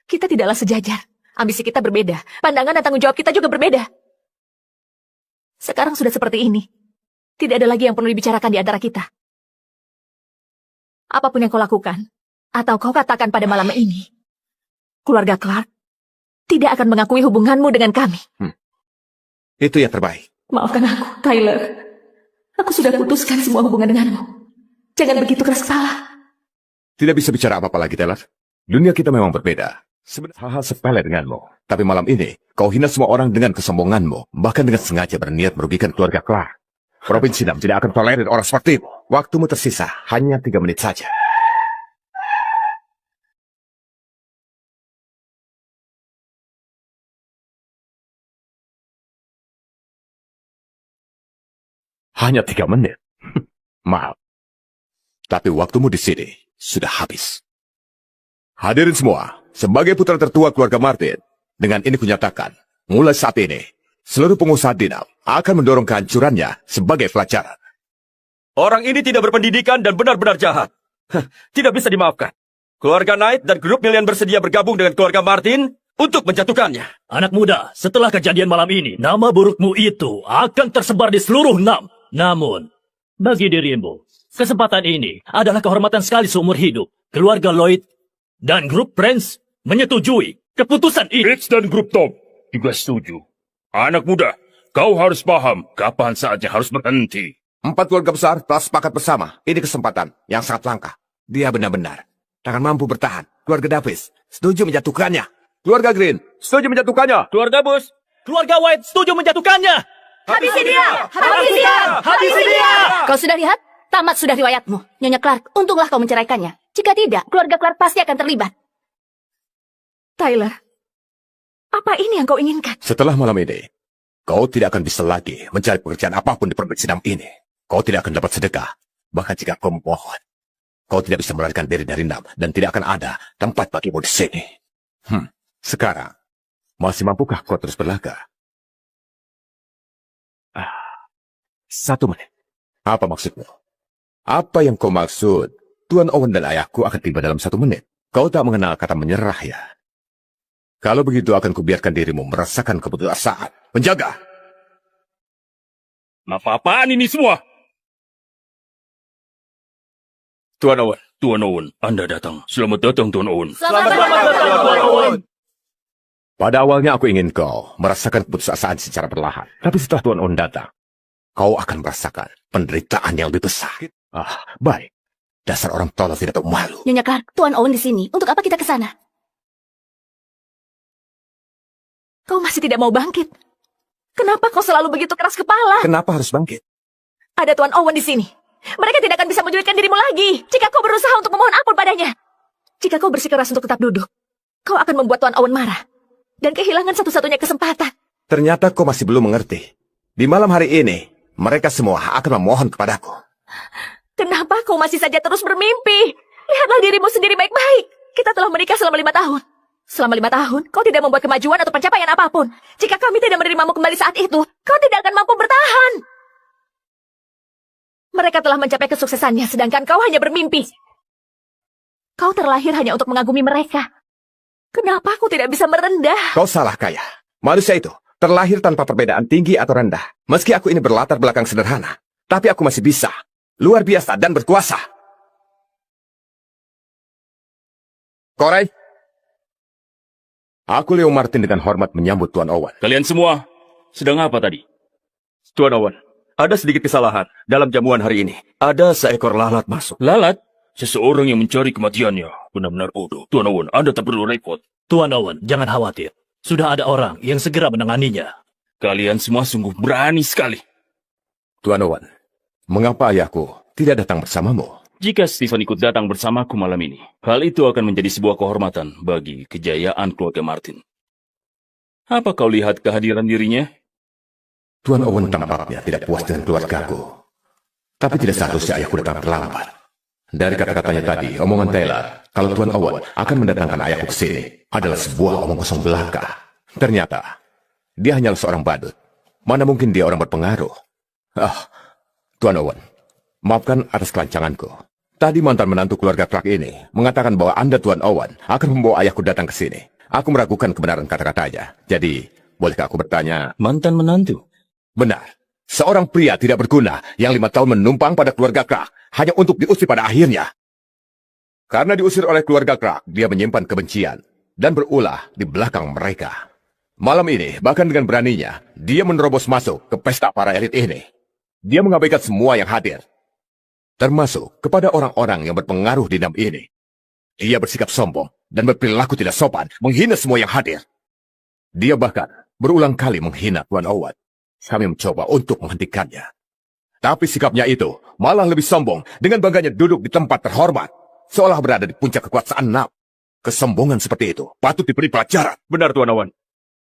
kita tidaklah sejajar. Ambisi kita berbeda. Pandangan dan tanggung jawab kita juga berbeda. Sekarang sudah seperti ini. Tidak ada lagi yang perlu dibicarakan di antara kita. Apapun yang kau lakukan, atau kau katakan pada malam ini, keluarga Clark tidak akan mengakui hubunganmu dengan kami. Itu yang terbaik. Maafkan aku, Tyler. Aku sudah putuskan semua hubungan denganmu. Jangan begitu keras kepala. Tidak bisa bicara apa-apa lagi, Taylor. Dunia kita memang berbeda. Sebenarnya hal-hal sepele denganmu. Tapi malam ini, kau hina semua orang dengan kesombonganmu. Bahkan dengan sengaja berniat merugikan keluarga Clark. Provinsi Nam tidak akan tolerir orang sepertimu. Waktumu tersisa hanya 3 menit saja. Hanya 3 menit. Maaf. Tapi waktumu di sini sudah habis. Hadirin semua, sebagai putra tertua keluarga Martin, dengan ini kunyatakan, mulai saat ini, seluruh pengusaha Dinam akan mendorong kehancurannya sebagai pelajaran. Orang ini tidak berpendidikan dan benar-benar jahat. Tidak bisa dimaafkan. Keluarga Knight dan grup Million bersedia bergabung dengan keluarga Martin untuk menjatuhkannya. Anak muda, setelah kejadian malam ini, nama burukmu itu akan tersebar di seluruh Nam. Namun, bagi dirimu, kesempatan ini adalah kehormatan sekali seumur hidup. Keluarga Lloyd dan grup Prince menyetujui keputusan ini. Rich dan grup Top juga setuju. Anak muda, kau harus paham kapan saatnya harus berhenti. 4 keluarga besar telah sepakat bersama. Ini kesempatan yang sangat langka. Dia benar-benar akan mampu bertahan. Keluarga Davis setuju menjatuhkannya. Keluarga Green setuju menjatuhkannya. Keluarga Bush, keluarga White setuju menjatuhkannya. Habisi dia! Habisi dia! Habisi dia! Kau sudah lihat? Tamat sudah riwayatmu. Nyonya Clark, untunglah kau menceraikannya. Jika tidak, keluarga Clark pasti akan terlibat. Tyler, apa ini yang kau inginkan? Setelah malam ini, kau tidak akan bisa lagi mencari pekerjaan apapun di provinsi Nam ini. Kau tidak akan dapat sedekah. Bahkan jika kau memohon, kau tidak bisa melarikan diri dari Nam dan tidak akan ada tempat bagimu di sini. Sekarang, masih mampukah kau terus berlaga? 1 menit. Apa maksudmu? Apa yang kau maksud Tuan Owen dan ayahku akan tiba dalam 1 menit. Kau tak mengenal kata menyerah ya? Kalau begitu akan kubiarkan dirimu merasakan keputusasaan. Penjaga! Apa-apaan ini semua? Tuan Owen. Tuan Owen, Anda datang. Selamat datang, Tuan Owen. Selamat datang, Tuan Owen. Pada awalnya aku ingin kau merasakan keputusasaan secara perlahan. Tapi setelah Tuan Owen datang, kau akan merasakan penderitaan yang lebih besar. Baik. Dasar orang tolol tidak tahu malu. Nyonya Clark, Tuan Owen di sini. Untuk apa kita ke sana? Kau masih tidak mau bangkit. Kenapa kau selalu begitu keras kepala? Kenapa harus bangkit? Ada Tuan Owen di sini. Mereka tidak akan bisa menyulitkan dirimu lagi jika kau berusaha untuk memohon ampun padanya. Jika kau bersikeras untuk tetap duduk, kau akan membuat Tuan Owen marah dan kehilangan satu-satunya kesempatan. Ternyata kau masih belum mengerti. Di malam hari ini, mereka semua akan memohon kepadaku. Kenapa kau masih saja terus bermimpi? Lihatlah dirimu sendiri baik-baik. Kita telah menikah selama 5 tahun. Selama 5 tahun, kau tidak membuat kemajuan atau pencapaian apapun. Jika kami tidak menerimamu kembali saat itu, kau tidak akan mampu bertahan. Mereka telah mencapai kesuksesannya, sedangkan kau hanya bermimpi. Kau terlahir hanya untuk mengagumi mereka. Kenapa aku tidak bisa merendah? Kau salah, Kaya. Manusia itu terlahir tanpa perbedaan tinggi atau rendah. Meski aku ini berlatar belakang sederhana, tapi aku masih bisa. Luar biasa dan berkuasa. Korai. Aku Leo Martin dengan hormat menyambut Tuan Owen. Kalian semua, sedang apa tadi? Tuan Owen, ada sedikit kesalahan dalam jamuan hari ini. Ada seekor lalat masuk. Lalat? Seseorang yang mencari kematiannya. Benar-benar bodoh. Tuan Owen, Anda tak perlu repot. Tuan Owen, jangan khawatir. Sudah ada orang yang segera menanganinya. Kalian semua sungguh berani sekali. Tuan Owen, mengapa ayahku tidak datang bersamamu? Jika Stephen ikut datang bersamaku malam ini, hal itu akan menjadi sebuah kehormatan bagi kejayaan keluarga Martin. Apa kau lihat kehadiran dirinya? Tuan Owen tampaknya tidak puas dengan keluargaku. Tapi tidak seharusnya ayahku datang terlambat. Dari kata-katanya tadi, omongan Taylor, kalau Tuan Owen akan mendatangkan ayahku ke sini, adalah sebuah omong kosong belaka. Ternyata, dia hanyalah seorang badut. Mana mungkin dia orang berpengaruh? Tuan Owen, maafkan atas kelancanganku. Tadi mantan menantu keluarga Clark ini mengatakan bahwa Anda, Tuan Owen, akan membawa ayahku datang ke sini. Aku meragukan kebenaran kata-katanya. Jadi, bolehkah aku bertanya? Mantan menantu? Benar. Seorang pria tidak berguna yang 5 tahun menumpang pada keluarga Clark hanya untuk diusir pada akhirnya. Karena diusir oleh keluarga Clark, dia menyimpan kebencian dan berulah di belakang mereka. Malam ini, bahkan dengan beraninya, dia menerobos masuk ke pesta para elit ini. Dia mengabaikan semua yang hadir, termasuk kepada orang-orang yang berpengaruh di NAM ini. Dia bersikap sombong dan berperilaku tidak sopan, menghina semua yang hadir. Dia bahkan berulang kali menghina Tuan Owen. Kami mencoba untuk menghentikannya. Tapi sikapnya itu malah lebih sombong dengan bangganya duduk di tempat terhormat, seolah berada di puncak kekuasaan NAM. Kesombongan seperti itu patut diberi pelajaran. Benar, Tuan Owen.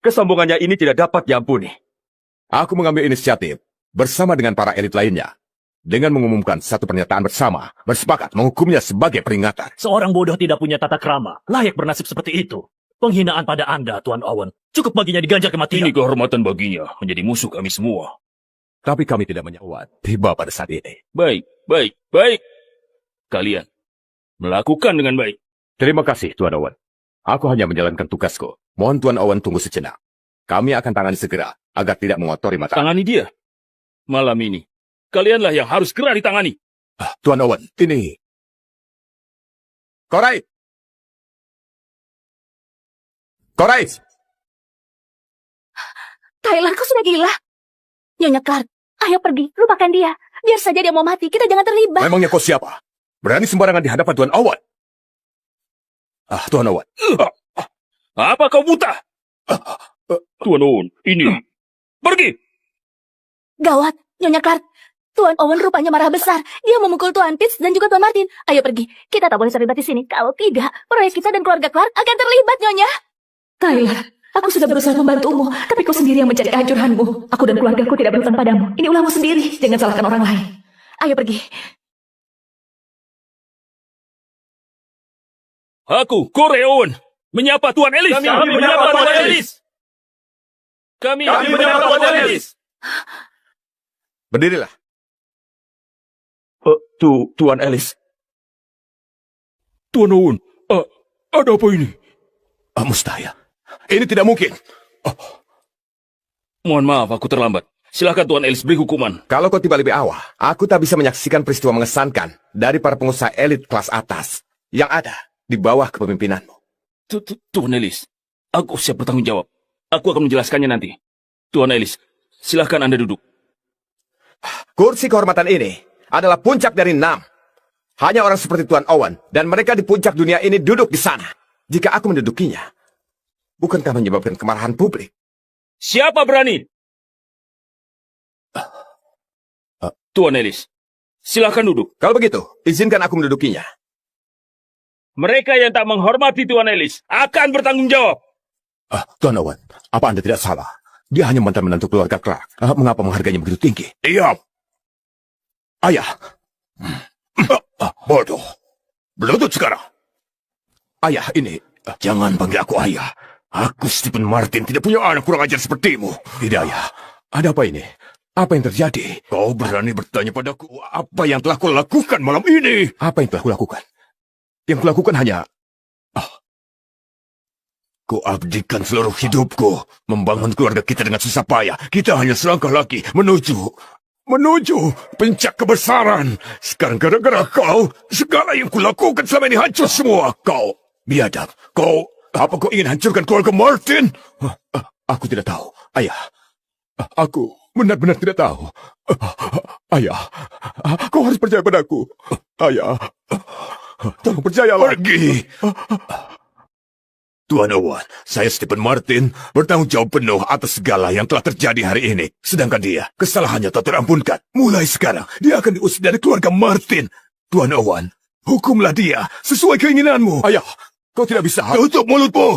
Kesombongannya ini tidak dapat diampuni. Aku mengambil inisiatif bersama dengan para elit lainnya. Dengan mengumumkan satu pernyataan bersama, bersepakat menghukumnya sebagai peringatan. Seorang bodoh tidak punya tata krama, layak bernasib seperti itu. Penghinaan pada Anda, Tuan Owen. Cukup baginya diganjar kematian. Ini kehormatan baginya menjadi musuh kami semua. Tapi kami tidak menyawat tiba pada saat ini. Baik, baik, baik. Kalian melakukan dengan baik. Terima kasih, Tuan Owen. Aku hanya menjalankan tugasku. Mohon Tuan Owen tunggu sejenak. Kami akan tangani segera agar tidak mengotori mata. Tangani dia. Malam ini, kalianlah yang harus segera ditangani. Tuan Owen, ini... Korai! Korai! Tyler, kau sudah gila. Nyonya Clark, ayo pergi, lupakan dia. Biar saja dia mau mati, kita jangan terlibat. Memangnya kau siapa? Berani sembarangan di hadapan Tuan Owen? Tuan Owen. Apa kau buta? Tuan Owen, ini. Pergi! Gawat, Nyonya Clark. Tuan Owen rupanya marah besar. Dia memukul Tuan Pitts dan juga Tuan Martin. Ayo pergi, kita tak boleh terlibat di sini. Kalau tidak, proyek kita dan keluarga Clark akan terlibat, Nyonya. Tyler, aku sudah berusaha membantumu, tapi kau sendiri yang mencari kehancuranmu. Aku dan keluargaku tidak berhutang padamu. Ini ulahmu sendiri, jangan salahkan orang lain. Ayo pergi. Aku, Corey Owen, menyapa Tuan Ellis. Kami menyapa Tuan Ellis. Kami menyapa Tuan Ellis. Berdirilah. Tuan Ellis. Tuan Owen, ada apa ini? Mustahil. Ini tidak mungkin. Mohon maaf, aku terlambat. Silakan Tuan Ellis beri hukuman. Kalau kau tiba lebih awal, aku tak bisa menyaksikan peristiwa mengesankan dari para pengusaha elit kelas atas yang ada di bawah kepemimpinanmu. Tuan Ellis, aku siap bertanggung jawab. Aku akan menjelaskannya nanti. Tuan Ellis, silakan Anda duduk. Kursi kehormatan ini adalah puncak dari 6. Hanya orang seperti Tuan Owen dan mereka di puncak dunia ini duduk di sana. Jika aku mendudukinya, bukankah menyebabkan kemarahan publik? Siapa berani? Tuan Ellis, silakan duduk. Kalau begitu, izinkan aku mendudukinya. Mereka yang tak menghormati Tuan Ellis akan bertanggung jawab. Tuan Owen, apa Anda tidak salah? Dia hanya mantan menantu keluarga Clark. Mengapa menghargainya begitu tinggi? Diam. Ayah. Bodoh. Berlutut sekarang. Ayah, ini... Jangan panggil aku ayah. Aku Stephen Martin tidak punya anak kurang ajar sepertimu. Tidak, Ayah. Ada apa ini? Apa yang terjadi? Kau berani bertanya padaku apa yang telah kau lakukan malam ini? Apa yang telah kulakukan? Yang kulakukan hanya... Ku abdikan seluruh hidupku membangun keluarga kita dengan susah payah. Kita hanya selangkah lagi menuju puncak kebesaran. Sekarang gara-gara kau, segala yang kulakukan selama ini hancur semua. Kau biadab. Apa kau ingin hancurkan keluarga Martin? Aku tidak tahu, Ayah. Aku benar-benar tidak tahu. Ayah, kau harus percaya padaku. Ayah, tolong percayalah. Pergi. Tuan Owen, saya Stephen Martin bertanggung jawab penuh atas segala yang telah terjadi hari ini. Sedangkan dia, kesalahannya tak terampunkan. Mulai sekarang, dia akan diusir dari keluarga Martin. Tuan Owen, hukumlah dia sesuai keinginanmu. Ayah, kau tidak bisa... Tutup mulutmu!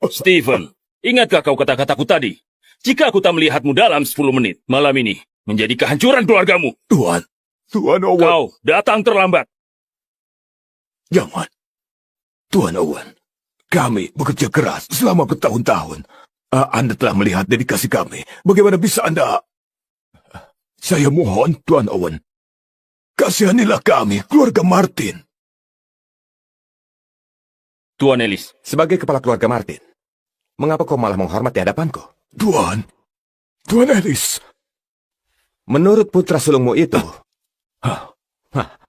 Stephen, ingatkah kau kata-kataku tadi? Jika aku tak melihatmu dalam 10 menit, malam ini menjadi kehancuran keluargamu. Tuan Owen... Kau datang terlambat. Jangan. Tuan Owen, kami bekerja keras selama bertahun-tahun. Anda telah melihat dedikasi kami. Bagaimana bisa Anda... Saya mohon, Tuan Owen. Kasihanilah kami, keluarga Martin. Tuan Ellis. Sebagai kepala keluarga Martin, mengapa kau malah menghormati hadapanku? Tuan Ellis. Menurut putra sulungmu itu,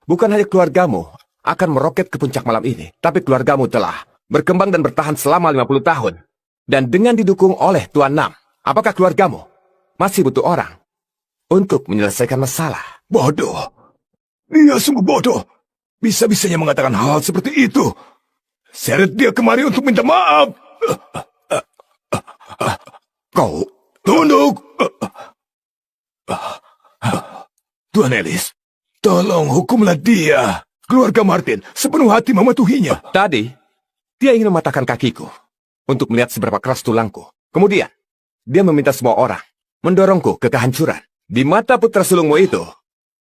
bukan hanya keluargamu akan meroket ke puncak malam ini, tapi keluargamu telah berkembang dan bertahan selama 50 tahun. Dan dengan didukung oleh Tuan Nam, apakah keluargamu masih butuh orang untuk menyelesaikan masalah? Bodoh. Dia sungguh bodoh. Bisa-bisanya mengatakan hal seperti itu. Seret dia kemari untuk minta maaf. Kau... Tunduk. Tuan Ellis, tolong hukumlah dia. Keluarga Martin sepenuh hati mematuhinya. Tadi, dia ingin mematahkan kakiku untuk melihat seberapa keras tulangku. Kemudian, dia meminta semua orang mendorongku ke kehancuran. Di mata putra sulungmu itu,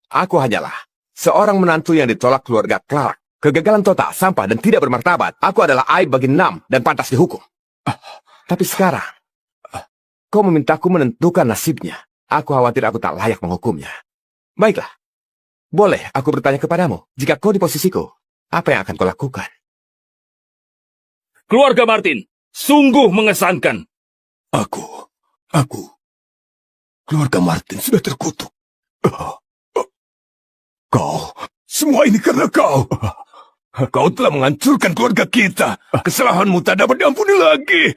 aku hanyalah seorang menantu yang ditolak keluarga Clark. Kegagalan total, sampah, dan tidak bermartabat. Aku adalah aib bagi Nam dan pantas dihukum. Tapi sekarang, kau memintaku menentukan nasibnya. Aku khawatir aku tak layak menghukumnya. Baiklah. Boleh aku bertanya kepadamu, jika kau di posisiku, apa yang akan kau lakukan? Keluarga Martin, sungguh mengesankan. Aku, keluarga Martin sudah terkutuk. Kau, semua ini karena kau. Kau telah menghancurkan keluarga kita. Kesalahanmu tak dapat diampuni lagi.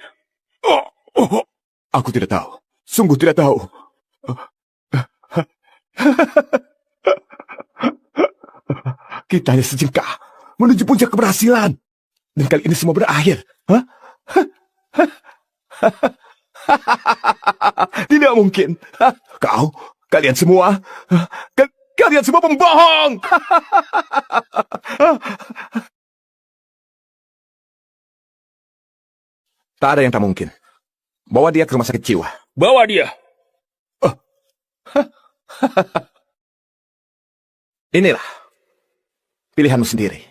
Aku tidak tahu, sungguh tidak tahu. Kita hanya sejengkah menuju puncak keberhasilan. Dan kali ini semua berakhir. Tidak mungkin. Kalian semua pembohong. Tak ada yang tak mungkin. Bawa dia ke rumah sakit jiwa. Bawa dia. Inilah pilihanmu sendiri.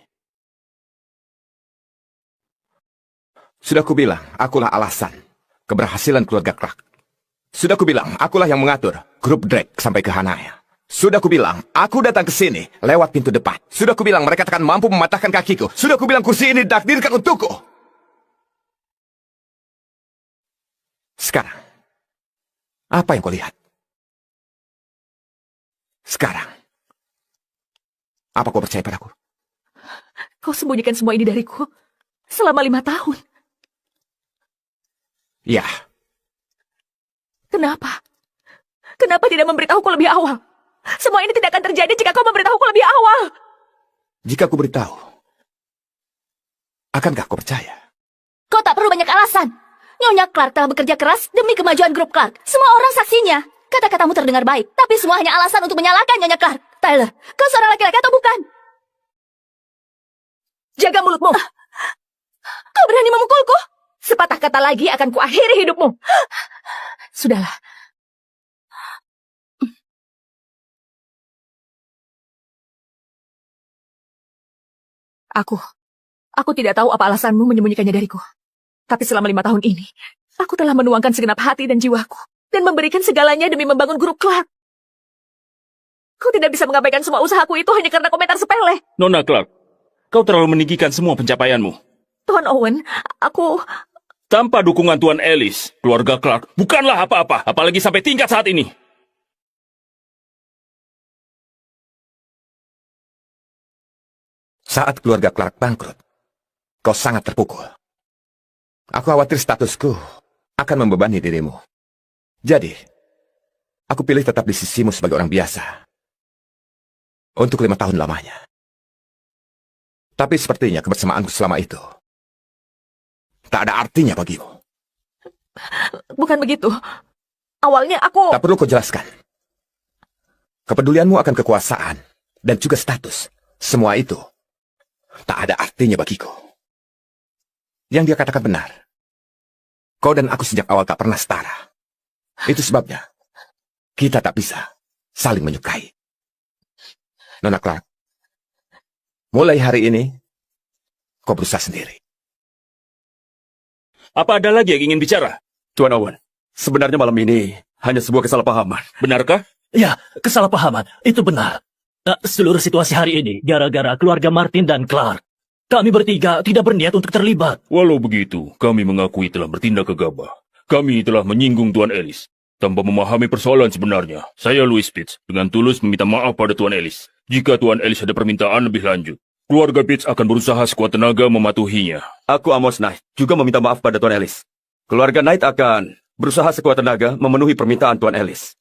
Sudah kubilang, akulah alasan keberhasilan keluarga Clark. Sudah kubilang, akulah yang mengatur grup Drake sampai ke Hanaya. Sudah kubilang, aku datang ke sini lewat pintu depan. Sudah kubilang mereka takkan mampu mematahkan kakiku. Sudah kubilang kursi ini ditakdirkan untukku. Sekarang, apa yang kau lihat? Sekarang, apa kau percaya padaku? Kau sembunyikan semua ini dariku selama 5 tahun. Ya, Kenapa? Kenapa tidak memberitahuku lebih awal? Semua ini tidak akan terjadi jika kau memberitahuku lebih awal. jika aku beritahu, akankah kau percaya? Kau tak perlu banyak alasan. Nyonya Clark telah bekerja keras demi kemajuan grup Clark. Semua orang saksinya. Kata-katamu terdengar baik, tapi semua hanya alasan untuk menyalahkan Nyonya Clark. Tyler, kau seorang laki-laki atau bukan? Jaga mulutmu. Kau berani memukulku? Sepatah kata lagi akan kuakhiri hidupmu. Sudahlah. Aku tidak tahu apa alasanmu menyembunyikannya dariku. Tapi selama 5 tahun ini, aku telah menuangkan segenap hati dan jiwaku. Dan memberikan segalanya demi membangun grup Clark. Kau tidak bisa mengabaikan semua usahaku itu hanya karena komentar sepele. Nona Clark, kau terlalu meninggikan semua pencapaianmu. Tuan Owen, aku... Tanpa dukungan Tuan Ellis, keluarga Clark bukanlah apa-apa, apalagi sampai tingkat saat ini. Saat keluarga Clark bangkrut, kau sangat terpukul. Aku khawatir statusku akan membebani dirimu. Jadi, aku pilih tetap di sisimu sebagai orang biasa. Untuk 5 tahun lamanya. Tapi sepertinya kebersamaanku selama itu tak ada artinya bagimu. Bukan begitu. Awalnya aku... Tak perlu kau jelaskan. Kepedulianmu akan kekuasaan dan juga status. Semua itu tak ada artinya bagiku. Yang dia katakan benar. Kau dan aku sejak awal tak pernah setara. Itu sebabnya kita tak bisa saling menyukai. Nona Clark, mulai hari ini kau berusaha sendiri. Apa ada lagi yang ingin bicara? Tuan Owen, sebenarnya malam ini hanya sebuah kesalahpahaman. Benarkah? Ya, kesalahpahaman. Itu benar. Seluruh situasi hari ini gara-gara keluarga Martin dan Clark. Kami bertiga tidak berniat untuk terlibat. Walau begitu, kami mengakui telah bertindak gegabah. Kami telah menyinggung Tuan Ellis. Tanpa memahami persoalan sebenarnya, saya Louis Pitts dengan tulus meminta maaf pada Tuan Ellis. Jika Tuan Ellis ada permintaan lebih lanjut, keluarga Pitts akan berusaha sekuat tenaga mematuhinya. Aku Amos Knight juga meminta maaf pada Tuan Ellis. Keluarga Knight akan berusaha sekuat tenaga memenuhi permintaan Tuan Ellis.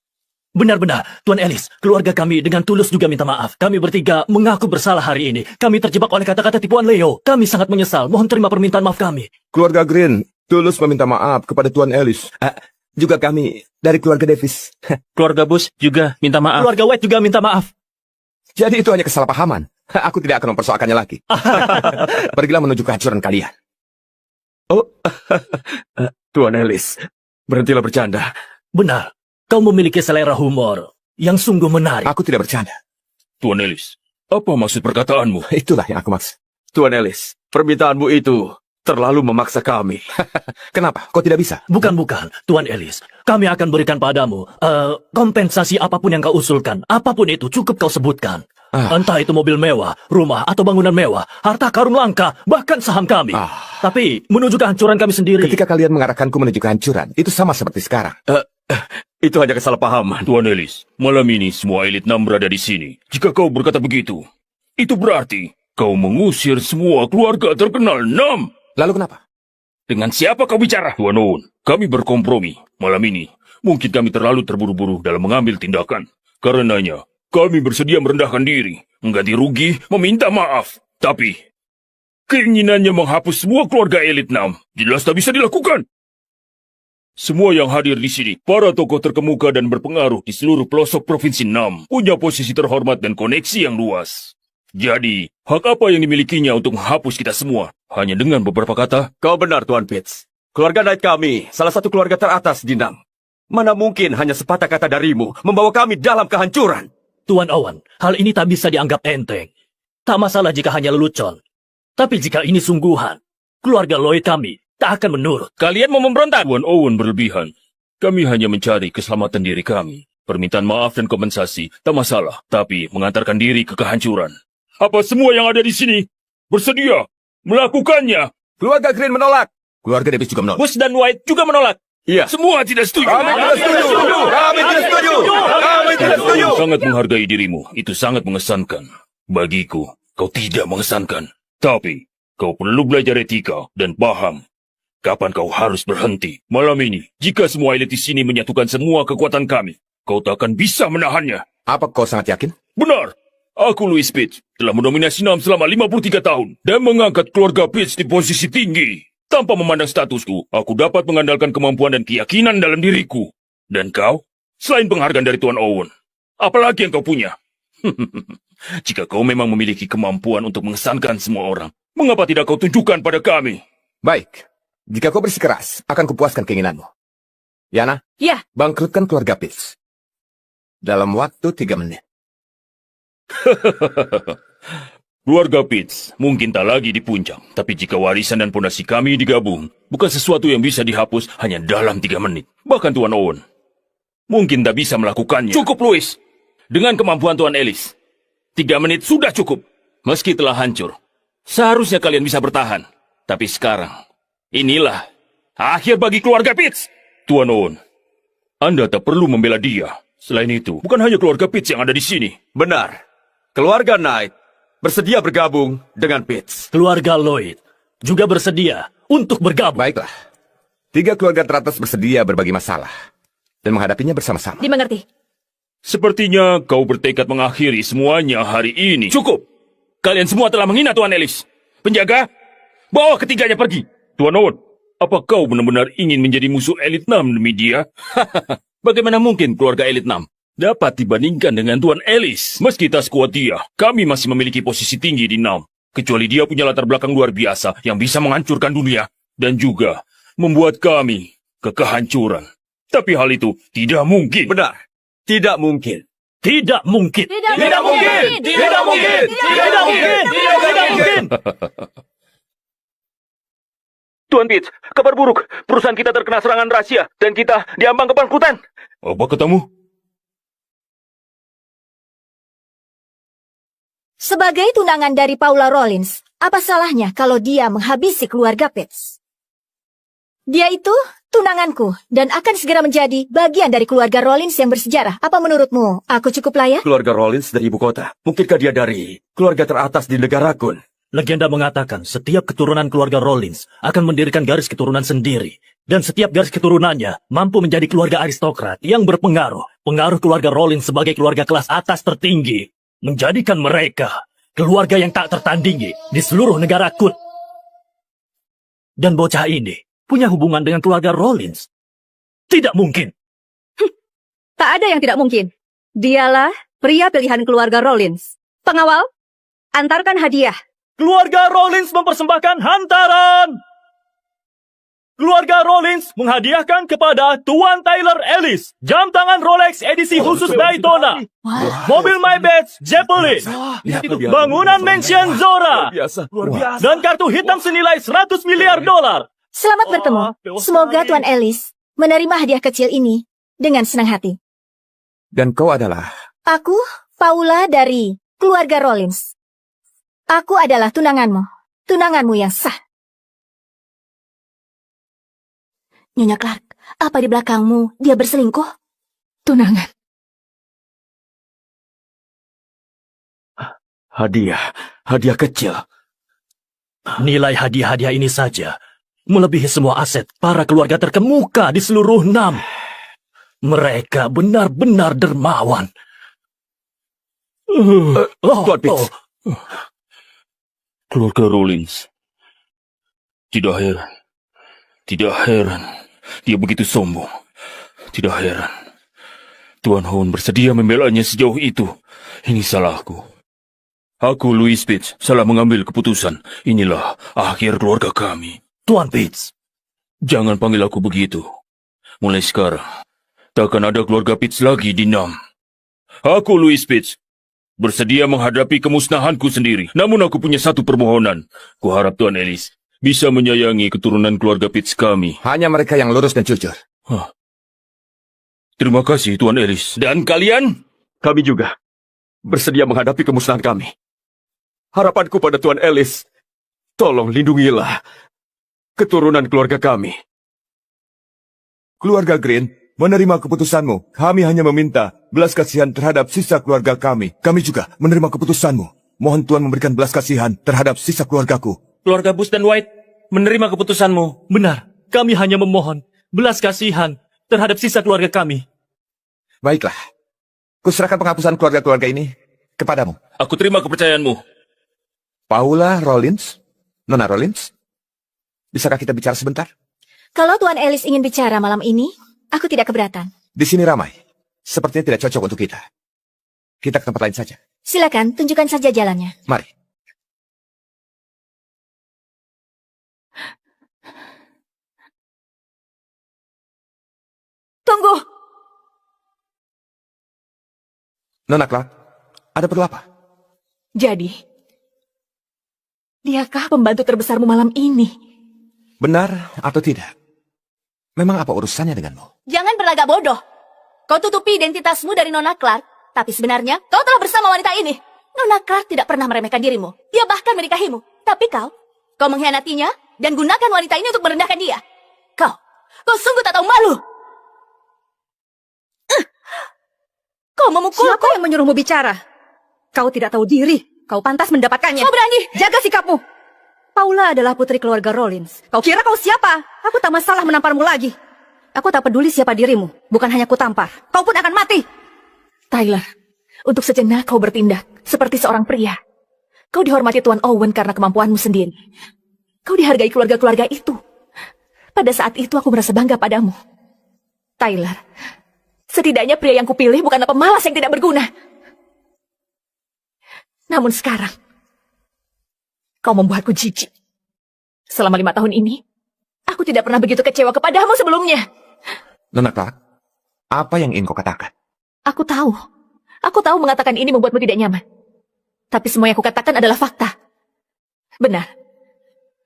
Benar-benar, Tuan Ellis, keluarga kami dengan tulus juga minta maaf. Kami bertiga mengaku bersalah hari ini. Kami terjebak oleh kata-kata tipuan Leo. Kami sangat menyesal. Mohon terima permintaan maaf kami. Keluarga Green tulus meminta maaf kepada Tuan Ellis. Juga kami dari keluarga Davis. Keluarga Bush juga minta maaf. Keluarga White juga minta maaf. Jadi itu hanya kesalahpahaman. Aku tidak akan mempersoalkannya lagi. Pergilah menuju kehancuran kalian. Oh, Tuan Ellis, berhentilah bercanda. Benar, kau memiliki selera humor yang sungguh menarik. Aku tidak bercanda. Tuan Ellis, apa maksud perkataanmu? Itulah yang aku maksud. Tuan Ellis, permintaanmu itu terlalu memaksa kami. Kenapa? Kau tidak bisa? Bukan, Tuan Ellis. Kami akan berikan padamu kompensasi apapun yang kau usulkan. Apapun itu cukup kau sebutkan. Entah itu mobil mewah, rumah, atau bangunan mewah, harta karun langka, bahkan saham kami. Tapi menuju kehancuran kami sendiri. Ketika kalian mengarahkanku menuju kehancuran, itu sama seperti sekarang. Itu hanya kesalahpahaman. Tuan Ellis, malam ini semua elit NAM berada di sini. Jika kau berkata begitu, itu berarti kau mengusir semua keluarga terkenal NAM. Lalu kenapa? Dengan siapa kau bicara? Tuan Owen, kami berkompromi. Malam ini, mungkin kami terlalu terburu-buru dalam mengambil tindakan. Karenanya, kami bersedia merendahkan diri, mengganti rugi, meminta maaf. Tapi, keinginannya menghapus semua keluarga elit NAM jelas tak bisa dilakukan. Semua yang hadir di sini, para tokoh terkemuka dan berpengaruh di seluruh pelosok Provinsi NAM, punya posisi terhormat dan koneksi yang luas. Jadi, hak apa yang dimilikinya untuk menghapus kita semua? Hanya dengan beberapa kata? Kau benar, Tuan Pitts. Keluarga Knight kami, salah satu keluarga teratas di NAM. Mana mungkin hanya sepatah kata darimu membawa kami dalam kehancuran? Tuan Owen, hal ini tak bisa dianggap enteng. Tak masalah jika hanya lelucon. Tapi jika ini sungguhan, keluarga Lloyd kami tak akan menurut. Kalian mau memberontak? Tuan Owen berlebihan. Kami hanya mencari keselamatan diri kami. Permintaan maaf dan kompensasi tak masalah, tapi mengantarkan diri ke kehancuran. Apa semua yang ada di sini bersedia melakukannya? Keluarga Green menolak. Keluarga Davis juga menolak. Bush dan White juga menolak. Iya. Semua tidak setuju. Kami tidak setuju. Kami tidak setuju. Kami tidak setuju. Aku sangat menghargai dirimu. Itu sangat mengesankan. Bagiku, kau tidak mengesankan. Tapi, kau perlu belajar etika dan paham kapan kau harus berhenti. Malam ini, jika semua elit di sini menyatukan semua kekuatan kami, kau tak akan bisa menahannya. Apa kau sangat yakin? Benar. Aku, Louis Pitts, telah mendominasi NAM selama 53 tahun dan mengangkat keluarga Pitts di posisi tinggi. Tanpa memandang statusku, aku dapat mengandalkan kemampuan dan keyakinan dalam diriku. Dan kau, selain penghargaan dari Tuan Owen, apalagi yang kau punya? Jika kau memang memiliki kemampuan untuk mengesankan semua orang, mengapa tidak kau tunjukkan pada kami? Baik. Jika kau bersikeras, akan kupuaskan keinginanmu. Yana? Ya. Bangkrutkan keluarga Pitts. Dalam waktu 3 menit. Keluarga Pitts mungkin tak lagi di puncak, tapi jika warisan dan pondasi kami digabung, bukan sesuatu yang bisa dihapus hanya dalam 3 menit. Bahkan Tuan Owen mungkin tak bisa melakukannya. Cukup, Louis. Dengan kemampuan Tuan Ellis, 3 menit sudah cukup. Meski telah hancur, seharusnya kalian bisa bertahan. Tapi sekarang, inilah akhir bagi keluarga Pitts. Tuan Owen, Anda tak perlu membela dia. Selain itu, bukan hanya keluarga Pitts yang ada di sini. Benar. Keluarga Knight bersedia bergabung dengan Pitts. Keluarga Lloyd juga bersedia untuk bergabung. Baiklah. 3 keluarga teratas bersedia berbagi masalah dan menghadapinya bersama-sama. Dimengerti. Sepertinya kau bertekad mengakhiri semuanya hari ini. Cukup. Kalian semua telah menghina Tuan Ellis. Penjaga, bawa ketiganya pergi. Tuan Owen, apa kau benar-benar ingin menjadi musuh elit NAM demi dia? Bagaimana mungkin keluarga elit NAM dapat dibandingkan dengan Tuan Ellis? Meski tak sekuat dia, kami masih memiliki posisi tinggi di NAM. Kecuali dia punya latar belakang luar biasa yang bisa menghancurkan dunia dan juga membuat kami ke kehancuran. Tapi hal itu tidak mungkin. Benar. Tidak mungkin. Tidak mungkin. Tidak mungkin. Tidak mungkin. Tidak mungkin. Tidak mungkin. Tuan Pitts, kabar buruk. Perusahaan kita terkena serangan rahasia dan kita diambang kebangkrutan. Apa katamu? Sebagai tunangan dari Paula Rollins, apa salahnya kalau dia menghabisi keluarga Pitts? Dia itu tunanganku dan akan segera menjadi bagian dari keluarga Rollins yang bersejarah. Apa menurutmu? Aku cukup layak? Keluarga Rollins dari ibu kota. Mungkinkah dia dari keluarga teratas di negara Kun? Legenda mengatakan setiap keturunan keluarga Rollins akan mendirikan garis keturunan sendiri. Dan setiap garis keturunannya mampu menjadi keluarga aristokrat yang berpengaruh. Pengaruh keluarga Rollins sebagai keluarga kelas atas tertinggi menjadikan mereka keluarga yang tak tertandingi di seluruh negara Kun. Dan bocah ini punya hubungan dengan keluarga Rollins. Tidak mungkin. Tak ada yang tidak mungkin. Dialah pria pilihan keluarga Rollins. Pengawal, antarkan hadiah. Keluarga Rollins mempersembahkan hantaran. Keluarga Rollins menghadiahkan kepada Tuan Tyler Ellis jam tangan Rolex edisi khusus Daytona, mobil Maybach Zeppelin, bangunan mansion Zora, dan kartu hitam senilai $100 miliar. Selamat bertemu. Semoga Tuan Ellis menerima hadiah kecil ini dengan senang hati. Dan kau adalah? Aku, Paula dari keluarga Rollins. Aku adalah tunanganmu yang sah. Nyonya Clark, apa di belakangmu dia berselingkuh? Tunangan. Hadiah kecil. Nilai hadiah-hadiah ini saja melebihi semua aset para keluarga terkemuka di seluruh NAM. Mereka benar-benar dermawan. Tuan Pitts. Keluarga Rollins. Tidak heran. Dia begitu sombong. Tidak heran. Tuan Owen bersedia membelanya sejauh itu. Ini salahku. Aku, Louis Pitts, salah mengambil keputusan. Inilah akhir keluarga kami. Tuan Pitts. Jangan panggil aku begitu. Mulai sekarang, takkan ada keluarga Pitts lagi di NAM. Aku, Louis Pitts, bersedia menghadapi kemusnahanku sendiri. Namun aku punya satu permohonan. Kuharap Tuan Ellis bisa menyayangi keturunan keluarga Pitts kami. Hanya mereka yang lurus dan jujur. Terima kasih, Tuan Ellis. Dan kalian? Kami juga bersedia menghadapi kemusnahan kami. Harapanku pada Tuan Ellis, tolong lindungilah keturunan keluarga kami. Keluarga Green menerima keputusanmu. Kami hanya meminta belas kasihan terhadap sisa keluarga kami. Kami juga menerima keputusanmu. Mohon Tuan memberikan belas kasihan terhadap sisa keluargaku. Keluarga Bush dan White menerima keputusanmu. Benar, kami hanya memohon belas kasihan terhadap sisa keluarga kami. Baiklah. Kuserahkan penghapusan keluarga-keluarga ini kepadamu. Aku terima kepercayaanmu. Paula Rollins, Nona Rollins, bisakah kita bicara sebentar? Kalau Tuan Ellis ingin bicara malam ini, aku tidak keberatan. Di sini ramai. Sepertinya tidak cocok untuk kita. Kita ke tempat lain saja. Silakan, tunjukkan saja jalannya. Mari. Tunggu! Nona Clark, ada perlu apa? Jadi, diakah pembantu terbesarmu malam ini? Benar atau tidak? Memang apa urusannya denganmu? Jangan berlagak bodoh. Kau tutupi identitasmu dari Nona Clark, tapi sebenarnya kau telah bersama wanita ini. Nona Clark tidak pernah meremehkan dirimu. Dia bahkan menikahimu. Tapi kau mengkhianatinya dan gunakan wanita ini untuk merendahkan dia. Kau sungguh tak tahu malu. Kau memukulku. Siapa yang menyuruhmu bicara? Kau tidak tahu diri. Kau pantas mendapatkannya. Kau berani. Jaga sikapmu. Paula adalah putri keluarga Rollins. Kau kira kau siapa? Aku tak masalah menamparmu lagi. Aku tak peduli siapa dirimu. Bukan hanya kutampar. Kau pun akan mati. Tyler, untuk sejenak kau bertindak seperti seorang pria. Kau dihormati Tuan Owen karena kemampuanmu sendiri. Kau dihargai keluarga-keluarga itu. Pada saat itu aku merasa bangga padamu. Tyler, setidaknya pria yang kupilih bukanlah pemalas yang tidak berguna. Namun sekarang, kau membuatku jijik. Selama 5 tahun ini, aku tidak pernah begitu kecewa kepadamu sebelumnya. Nona Clark, apa yang ingin kau katakan? Aku tahu. Aku tahu mengatakan ini membuatmu tidak nyaman. Tapi semua yang aku katakan adalah fakta. Benar.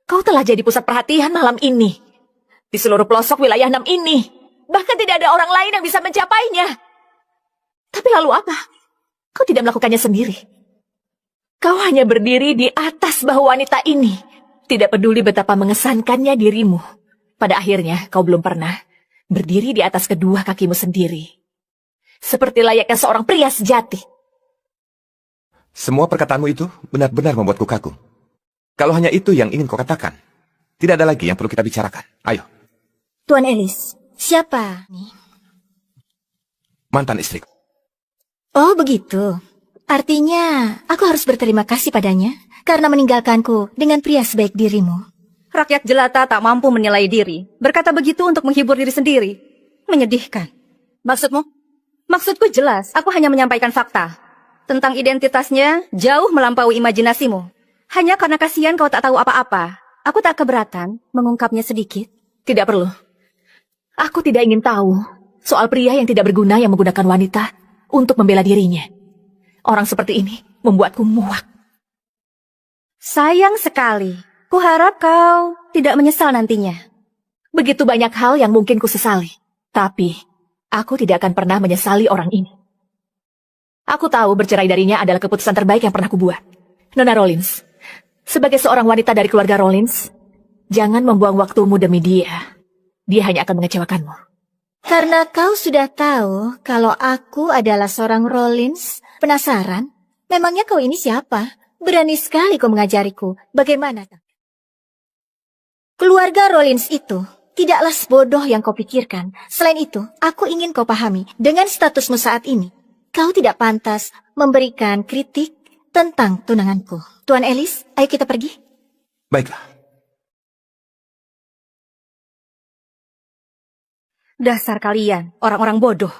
Kau telah jadi pusat perhatian malam ini. Di seluruh pelosok wilayah 6 ini. Bahkan tidak ada orang lain yang bisa mencapainya. Tapi lalu apa? Kau tidak melakukannya sendiri. Kau hanya berdiri di atas bahu wanita ini. Tidak peduli betapa mengesankannya dirimu. Pada akhirnya, kau belum pernah berdiri di atas kedua kakimu sendiri. Seperti layaknya seorang pria sejati. Semua perkataanmu itu benar-benar membuatku kagum. Kalau hanya itu yang ingin kau katakan, tidak ada lagi yang perlu kita bicarakan. Ayo. Tuan Ellis, siapa nih? Mantan istriku. Oh, begitu. Artinya, aku harus berterima kasih padanya karena meninggalkanku dengan pria sebaik dirimu. Rakyat jelata tak mampu menilai diri. Berkata begitu untuk menghibur diri sendiri. Menyedihkan. Maksudmu? Maksudku jelas, aku hanya menyampaikan fakta. Tentang identitasnya, jauh melampaui imajinasimu. Hanya karena kasihan kau tak tahu apa-apa. Aku tak keberatan mengungkapnya sedikit. Tidak perlu. Aku tidak ingin tahu soal pria yang tidak berguna yang menggunakan wanita untuk membela dirinya. Orang seperti ini membuatku muak. Sayang sekali. Kuharap kau tidak menyesal nantinya. Begitu banyak hal yang mungkin kusesali. Tapi, aku tidak akan pernah menyesali orang ini. Aku tahu bercerai darinya adalah keputusan terbaik yang pernah kubuat. Nona Rollins, sebagai seorang wanita dari keluarga Rollins, jangan membuang waktumu demi dia. Dia hanya akan mengecewakanmu. Karena kau sudah tahu kalau aku adalah seorang Rollins, penasaran? Memangnya kau ini siapa? Berani sekali kau mengajariku. Bagaimana? Keluarga Rollins itu tidaklah sebodoh yang kau pikirkan. Selain itu, aku ingin kau pahami, dengan statusmu saat ini, kau tidak pantas memberikan kritik tentang tunanganku. Tuan Ellis, ayo kita pergi. Baiklah. Dasar kalian, orang-orang bodoh.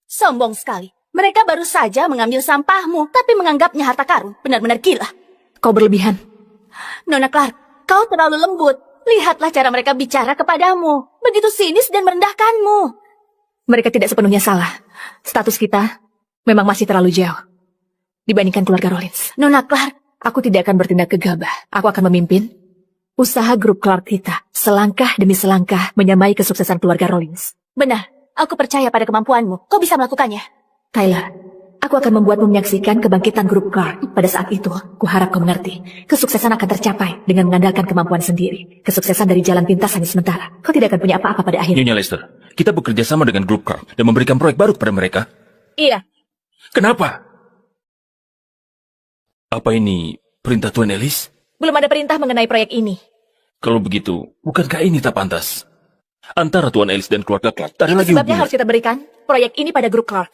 Sombong sekali. Mereka baru saja mengambil sampahmu, tapi menganggapnya harta karun. Benar-benar gila. Kau berlebihan. Nona Clark, kau terlalu lembut. Lihatlah cara mereka bicara kepadamu. Begitu sinis dan merendahkanmu. Mereka tidak sepenuhnya salah. Status kita memang masih terlalu jauh dibandingkan keluarga Rollins. Nona Clark, aku tidak akan bertindak gegabah. Aku akan memimpin usaha grup Clark kita selangkah demi selangkah menyamai kesuksesan keluarga Rollins. Benar, Aku percaya pada kemampuanmu. Kau bisa melakukannya. Tyler, aku akan membuatmu menyaksikan kebangkitan grup Clark. Pada saat itu, kuharap kau mengerti. Kesuksesan akan tercapai dengan mengandalkan kemampuan sendiri. Kesuksesan dari jalan pintas hanya sementara. Kau tidak akan punya apa-apa pada akhirnya. Nyonya Lester, kita bekerja sama dengan grup Clark dan memberikan proyek baru kepada mereka. Iya. Kenapa? Apa ini perintah Tuan Ellis? Belum ada perintah mengenai proyek ini. Kalau begitu, bukankah ini tak pantas? Antara Tuan Ellis dan keluarga Clark, tak ada lagi Sebabnya hubungan. harus kita berikan proyek ini pada grup Clark.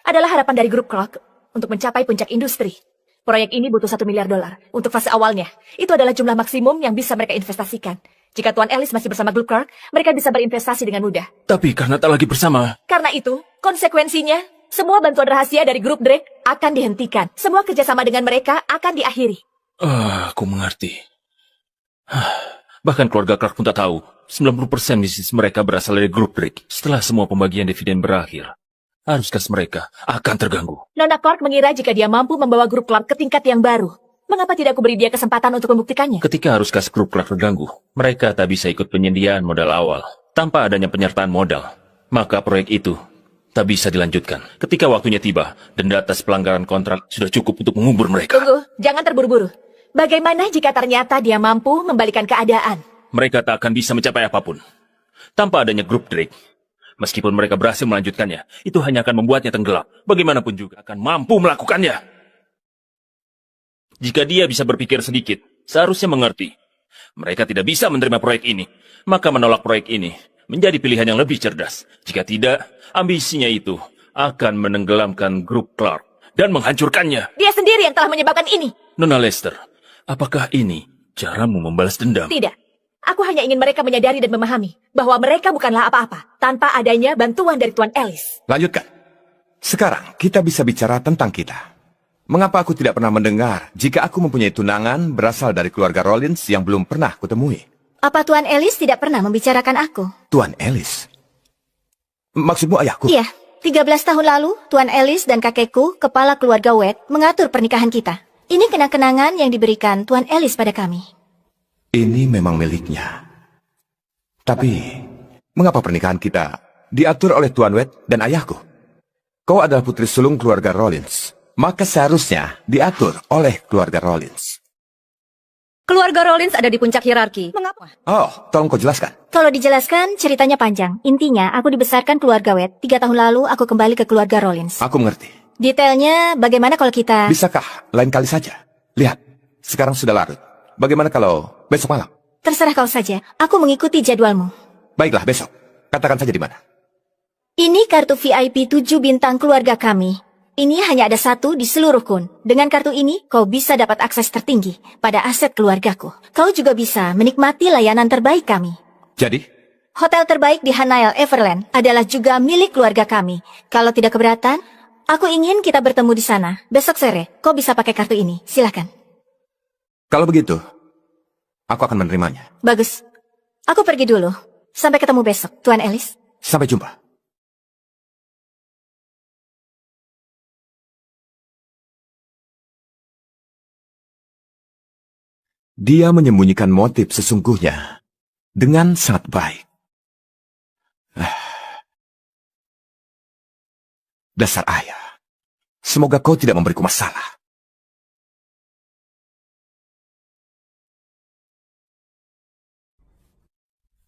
Adalah harapan dari grup Clark untuk mencapai puncak industri. Proyek ini butuh $1 miliar untuk fase awalnya. Itu adalah jumlah maksimum yang bisa mereka investasikan. Jika Tuan Ellis masih bersama grup Clark, mereka bisa berinvestasi dengan mudah. Tapi karena tak lagi bersama, Karena itu, konsekuensinya, semua bantuan rahasia dari grup Drake akan dihentikan. Semua kerjasama dengan mereka akan diakhiri. aku mengerti. Bahkan keluarga Clark pun tak tahu, 90% bisnis mereka berasal dari grup Drake. Setelah semua pembagian dividen berakhir, arus kas mereka akan terganggu. Nona Clark mengira jika dia mampu membawa grup Clark ke tingkat yang baru. Mengapa tidak aku beri dia kesempatan untuk membuktikannya? Ketika arus kas grup Clark terganggu, mereka tak bisa ikut penyediaan modal awal. Tanpa adanya penyertaan modal, maka proyek itu tak bisa dilanjutkan. Ketika waktunya tiba, denda atas pelanggaran kontrak sudah cukup untuk mengubur mereka. Tunggu, jangan terburu-buru. Bagaimana jika ternyata dia mampu membalikan keadaan? Mereka tak akan bisa mencapai apapun. Tanpa adanya grup Drake, meskipun mereka berhasil melanjutkannya, itu hanya akan membuatnya tenggelam. Bagaimanapun juga akan mampu melakukannya. Jika dia bisa berpikir sedikit, seharusnya mengerti. Mereka tidak bisa menerima proyek ini, maka menolak proyek ini menjadi pilihan yang lebih cerdas. Jika tidak, ambisinya itu akan menenggelamkan grup Clark dan menghancurkannya. Dia sendiri yang telah menyebabkan ini. Nona Lester, apakah ini caramu membalas dendam? Tidak. Aku hanya ingin mereka menyadari dan memahami bahwa mereka bukanlah apa-apa tanpa adanya bantuan dari Tuan Ellis. Lanjutkan. Sekarang kita bisa bicara tentang kita. Mengapa aku tidak pernah mendengar jika aku mempunyai tunangan berasal dari keluarga Rollins yang belum pernah kutemui? Apa Tuan Ellis tidak pernah membicarakan aku? Tuan Ellis? Maksudmu ayahku? Iya, 13 tahun lalu, Tuan Ellis dan kakekku, kepala keluarga Wade, mengatur pernikahan kita. Ini kenang-kenangan yang diberikan Tuan Ellis pada kami. Ini memang miliknya. Tapi, mengapa pernikahan kita diatur oleh Tuan Wade dan ayahku? Kau adalah putri sulung keluarga Rollins. Maka seharusnya diatur oleh keluarga Rollins. Keluarga Rollins ada di puncak hierarki. Mengapa? Oh, tolong kau jelaskan. Kalau dijelaskan, ceritanya panjang. Intinya, aku dibesarkan keluarga Wade. 3 tahun lalu, aku kembali ke keluarga Rollins. Aku mengerti. Detailnya, bagaimana kalau kita... Bisakah lain kali saja? Lihat, sekarang sudah larut. Bagaimana kalau besok malam? Terserah kau saja. Aku mengikuti jadwalmu. Baiklah, besok. Katakan saja di mana. Ini kartu VIP 7 bintang keluarga kami. Ini hanya ada satu di seluruh kun. Dengan kartu ini, kau bisa dapat akses tertinggi pada aset keluargaku. Kau juga bisa menikmati layanan terbaik kami. Jadi? Hotel terbaik di Hanail Everland adalah juga milik keluarga kami. Kalau tidak keberatan, aku ingin kita bertemu di sana. Besok sore, kau bisa pakai kartu ini. Silakan. Kalau begitu, aku akan menerimanya. Bagus. Aku pergi dulu. Sampai ketemu besok, Tuan Ellis. Sampai jumpa. Dia menyembunyikan motif sesungguhnya dengan sangat baik. Dasar ayah. Semoga kau tidak memberiku masalah.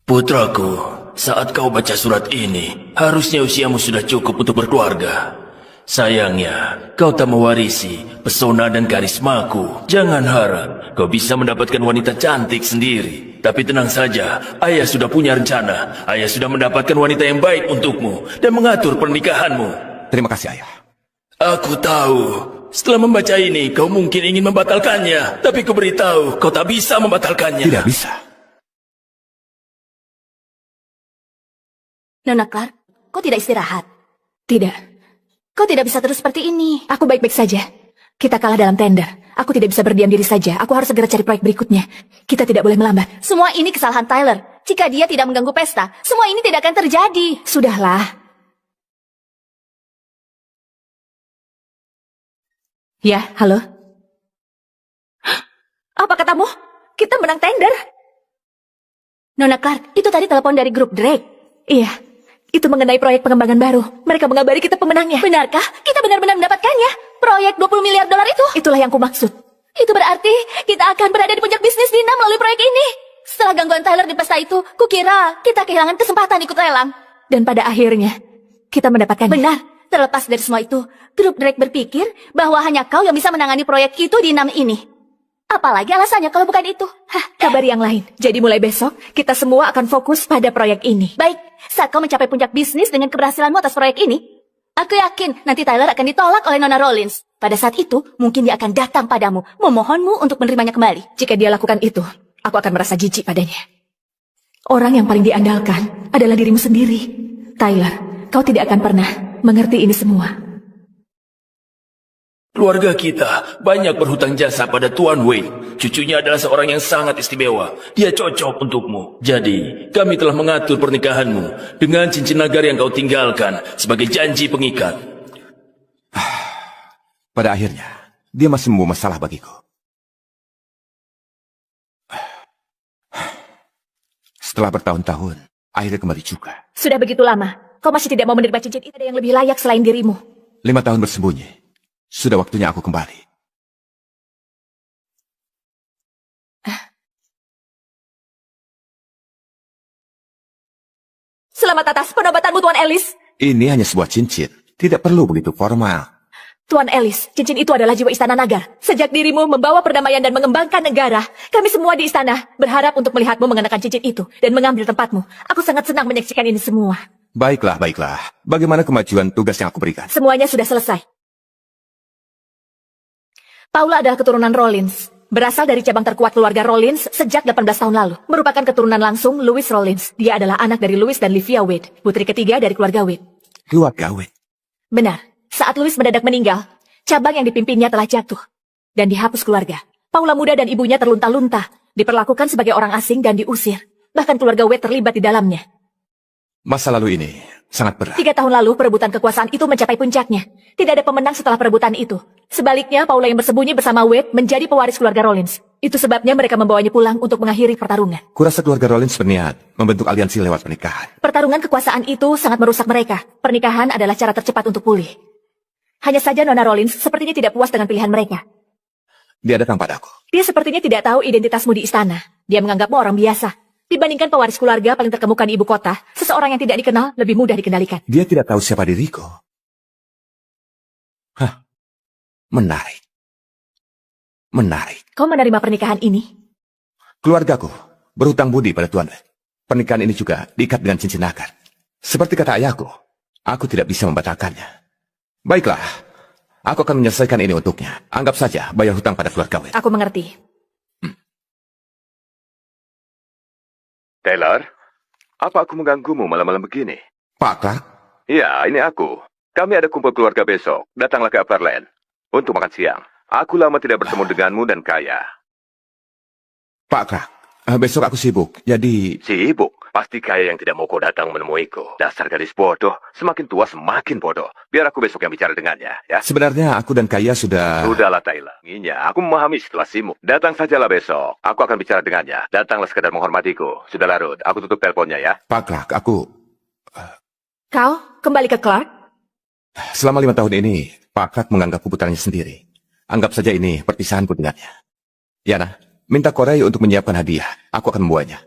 Putraku, saat kau baca surat ini, harusnya usiamu sudah cukup untuk berkeluarga. Sayangnya, kau tak mewarisi pesona dan karismaku. Jangan harap kau bisa mendapatkan wanita cantik sendiri. Tapi tenang saja, ayah sudah punya rencana. Ayah sudah mendapatkan wanita yang baik untukmu dan mengatur pernikahanmu. Terima kasih, ayah. Aku tahu. Setelah membaca ini, kau mungkin ingin membatalkannya. Tapi ku beritahu, kau tak bisa membatalkannya. Tidak bisa. Nona Clark, kau tidak istirahat? Tidak. Kau tidak bisa terus seperti ini. Aku baik-baik saja. Kita kalah dalam tender. Aku tidak bisa berdiam diri saja. Aku harus segera cari proyek berikutnya. Kita tidak boleh melambat. Semua ini kesalahan Tyler. Jika dia tidak mengganggu pesta, semua ini tidak akan terjadi. Sudahlah. Ya, halo? Apa katamu? Kita menang tender. Nona Clark, itu tadi telepon dari grup Drake. Iya, Itu mengenai proyek pengembangan baru. Mereka mengabari kita pemenangnya. Benarkah? Kita benar-benar mendapatkannya. Proyek 20 miliar dolar itu. Itulah yang kumaksud. Itu berarti kita akan berada di puncak bisnis Dina melalui proyek ini. Setelah gangguan Tyler di pesta itu, kukira kita kehilangan kesempatan ikut lelang. Dan pada akhirnya, kita mendapatkannya. Benar. Terlepas dari semua itu, grup Drake berpikir bahwa hanya kau yang bisa menangani proyek itu di NAM ini. Apalagi alasannya kalau bukan itu. Kabar yang lain. Jadi mulai besok, kita semua akan fokus pada proyek ini. Baik, saat kau mencapai puncak bisnis dengan keberhasilanmu atas proyek ini, aku yakin nanti Tyler akan ditolak oleh Nona Rollins. Pada saat itu, mungkin dia akan datang padamu, memohonmu untuk menerimanya kembali. Jika dia lakukan itu, aku akan merasa jijik padanya. Orang yang paling diandalkan adalah dirimu sendiri. Tyler, kau tidak akan pernah mengerti ini semua. Keluarga kita banyak berhutang jasa pada Tuan Wade. Cucunya adalah seorang yang sangat istimewa. Dia cocok untukmu. Jadi, kami telah mengatur pernikahanmu dengan cincin naga yang kau tinggalkan sebagai janji pengikat. Pada akhirnya, dia masih membawa masalah bagiku. Setelah bertahun-tahun, akhirnya kembali juga. Sudah begitu lama, kau masih tidak mau menerima cincin itu. Ada yang lebih layak selain dirimu. 5 tahun bersembunyi. Sudah waktunya aku kembali. Selamat atas penobatanmu, Tuan Ellis. Ini hanya sebuah cincin. Tidak perlu begitu formal. Tuan Ellis, cincin itu adalah jiwa Istana Naga. Sejak dirimu membawa perdamaian dan mengembangkan negara, kami semua di istana berharap untuk melihatmu mengenakan cincin itu dan mengambil tempatmu. Aku sangat senang menyaksikan ini semua. Baiklah, baiklah. Bagaimana kemajuan tugas yang aku berikan? Semuanya sudah selesai. Paula adalah keturunan Rollins. Berasal dari cabang terkuat keluarga Rollins sejak 18 tahun lalu. Merupakan keturunan langsung Louis Rollins. Dia adalah anak dari Louis dan Livia Wade, putri ketiga dari keluarga Wade. Keluarga Wade? Benar. Saat Louis mendadak meninggal, cabang yang dipimpinnya telah jatuh dan dihapus keluarga. Paula muda dan ibunya terlunta-lunta, diperlakukan sebagai orang asing dan diusir. Bahkan keluarga Wade terlibat di dalamnya. Masa lalu ini sangat berat. 3 tahun lalu perebutan kekuasaan itu mencapai puncaknya. Tidak ada pemenang setelah perebutan itu. Sebaliknya, Paula yang bersembunyi bersama Wade menjadi pewaris keluarga Rollins. Itu sebabnya mereka membawanya pulang untuk mengakhiri pertarungan. Kurasa keluarga Rollins berniat membentuk aliansi lewat pernikahan. Pertarungan kekuasaan itu sangat merusak mereka. Pernikahan adalah cara tercepat untuk pulih. Hanya saja Nona Rollins sepertinya tidak puas dengan pilihan mereka. Dia datang padaku. Dia sepertinya tidak tahu identitasmu di istana. Dia menganggapmu orang biasa. Dibandingkan pewaris keluarga paling terkemuka di ibu kota, seseorang yang tidak dikenal lebih mudah dikendalikan. Dia tidak tahu siapa diriku. Menarik. Menarik. Kau menerima pernikahan ini? Keluargaku berhutang budi pada Tuan Wade. Pernikahan ini juga diikat dengan cincin akar. Seperti kata ayahku, aku tidak bisa membatalkannya. Baiklah, aku akan menyelesaikan ini untuknya. Anggap saja bayar hutang pada keluarga Wade. Aku mengerti. Taylor, apa aku mengganggumu malam-malam begini? Pak Clark? Iya, ini aku. Kami ada kumpul keluarga besok. Datanglah ke Upperland untuk makan siang. Aku lama tidak bertemu denganmu dan Kaya. Pak Clark, besok aku sibuk, jadi... Sibuk? Pasti Kaya yang tidak mau kau datang menemuiku. Dasar gadis bodoh. Semakin tua semakin bodoh. Biar aku besok yang bicara dengannya, ya? Sebenarnya aku dan Kaya sudah... Sudahlah, Taylor. Aku memahami situasimu. Datang sajalah besok. Aku akan bicara dengannya. Datanglah sekadar menghormatiku. Sudah larut. Aku tutup teleponnya, ya? Pak Clark, aku... Kau kembali ke Clark? Selama 5 tahun ini, Pak Clark menganggapku putranya sendiri. Anggap saja ini perpisahanku dengannya. Yana, minta Korea untuk menyiapkan hadiah. Aku akan membawanya.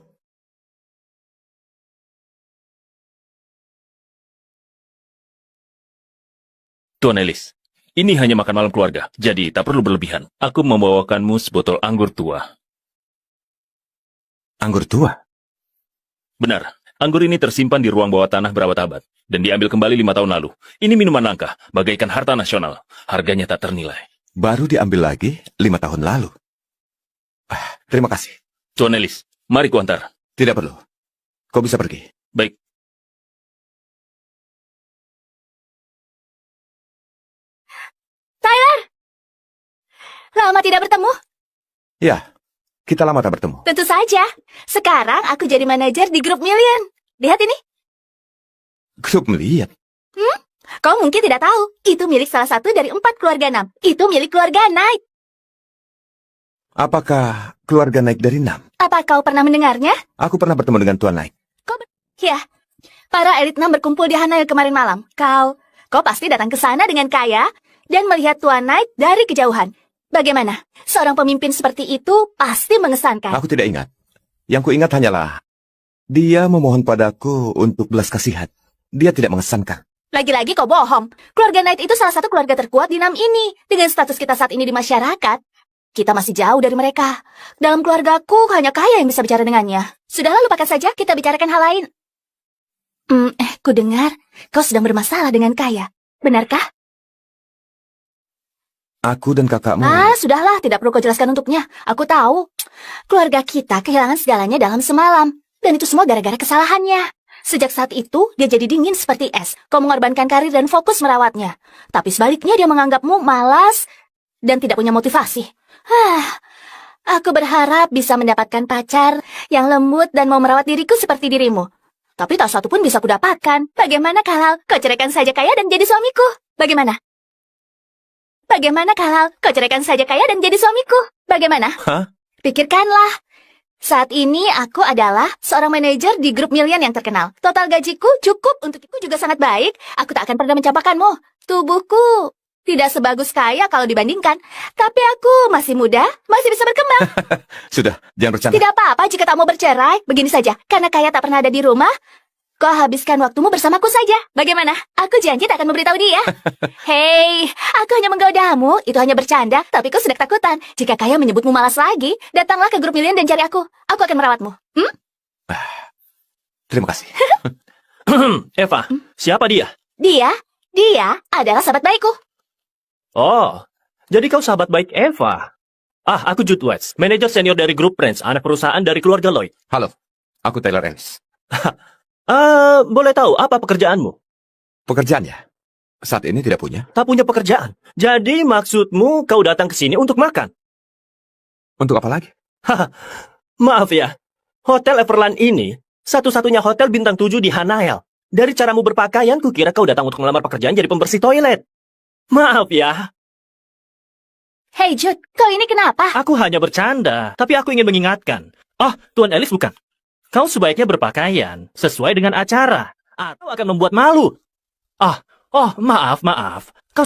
Tuan Ellis, ini hanya makan malam keluarga, jadi tak perlu berlebihan. Aku membawakanmu sebotol anggur tua. Anggur tua? Benar, anggur ini tersimpan di ruang bawah tanah berabad-abad dan diambil kembali 5 tahun lalu. Ini minuman langka, bagaikan harta nasional. Harganya tak ternilai. Baru diambil lagi 5 tahun lalu. Terima kasih. Tuan Ellis, mari kuantar. Tidak perlu. Kau bisa pergi. Baik. Tyler! Lama tidak bertemu? Ya, kita lama tak bertemu. Tentu saja. Sekarang aku jadi manajer di grup Million. Lihat ini. Grup melihat. Kau mungkin tidak tahu. Itu milik salah satu dari 4 keluarga Nam. Itu milik keluarga Knight. Apakah keluarga Naik dari Nam? Apa kau pernah mendengarnya? Aku pernah bertemu dengan Tuan Naik. Ya. Para elit 6 berkumpul di Hanail kemarin malam. Kau pasti datang ke sana dengan kaya dan melihat Tuan Knight dari kejauhan. Bagaimana? Seorang pemimpin seperti itu pasti mengesankan. Aku tidak ingat. Yang kuingat hanyalah dia memohon padaku untuk belas kasihan. Dia tidak mengesankan. Lagi-lagi kau bohong. Keluarga Knight itu salah satu keluarga terkuat di Nam ini. Dengan status kita saat ini di masyarakat, kita masih jauh dari mereka. Dalam keluargaku, hanya kaya yang bisa bicara dengannya. Sudahlah, lupakan saja, kita bicarakan hal lain. Ku dengar kau sedang bermasalah dengan kaya. Benarkah? Aku dan kakakmu... Sudahlah, tidak perlu kau jelaskan untuknya. Aku tahu. Keluarga kita kehilangan segalanya dalam semalam. Dan itu semua gara-gara kesalahannya. Sejak saat itu, dia jadi dingin seperti es. Kau mengorbankan karir dan fokus merawatnya. Tapi sebaliknya dia menganggapmu malas dan tidak punya motivasi. Aku berharap bisa mendapatkan pacar yang lembut dan mau merawat diriku seperti dirimu. Tapi tak satu pun bisa kudapatkan. Bagaimana kalau kau ceraikan saja kaya dan jadi suamiku? Bagaimana? Bagaimana kalau kau ceraikan saja kaya dan jadi suamiku? Bagaimana? Pikirkanlah. Saat ini aku adalah seorang manajer di grup Million yang terkenal. Total gajiku cukup untukku juga sangat baik. Aku tak akan pernah mencampakkanmu. Tubuhku tidak sebagus kaya kalau dibandingkan. Tapi aku masih muda, masih bisa berkembang. Sudah, jangan bercanda. Tidak apa-apa jika tak mau bercerai. Begini saja, karena kaya tak pernah ada di rumah, kau habiskan waktumu bersamaku saja. Bagaimana? Aku janji tak akan memberitahu dia. Hei, aku hanya menggodamu. Itu hanya bercanda, tapi kau sudah ketakutan. Jika kaya menyebutmu malas lagi, datanglah ke grup Million dan cari aku. Aku akan merawatmu. Terima kasih. Eva, siapa dia? Dia adalah sahabat baikku. Oh, jadi kau sahabat baik Eva. Aku Jude West, manajer senior dari grup Prince, anak perusahaan dari keluarga Lloyd. Halo, aku Taylor Ellis. Boleh tahu apa pekerjaanmu? Pekerjaannya? Saat ini tidak punya. Tak punya pekerjaan. Jadi maksudmu kau datang ke sini untuk makan? Untuk apa lagi? Maaf ya, Hotel Everland ini satu-satunya hotel bintang 7 di Hanail. Dari caramu berpakaian, kukira kau datang untuk melamar pekerjaan jadi pembersih toilet. Maaf ya. Hei Jude, kau ini kenapa? Aku hanya bercanda, tapi aku ingin mengingatkan. Tuan Ellis bukan. Kau sebaiknya berpakaian sesuai dengan acara, atau akan membuat malu. Maaf. Kau...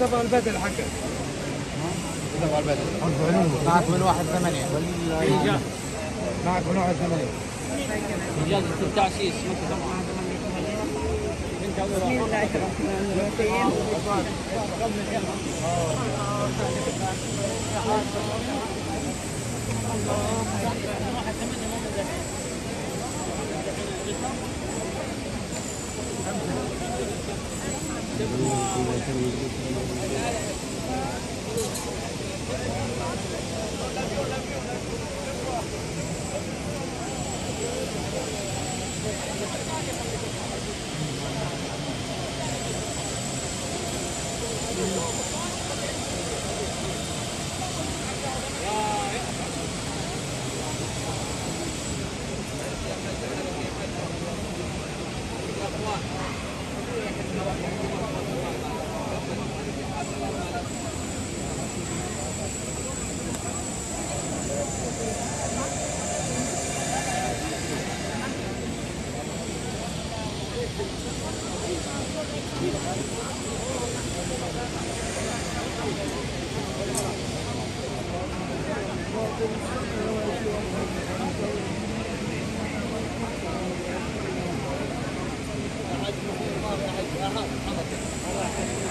تبع البدل حقك تبع البدل معك من 1/8 معك من 1/8 إجازة التأسيس بسم الله الرحمن الرحيم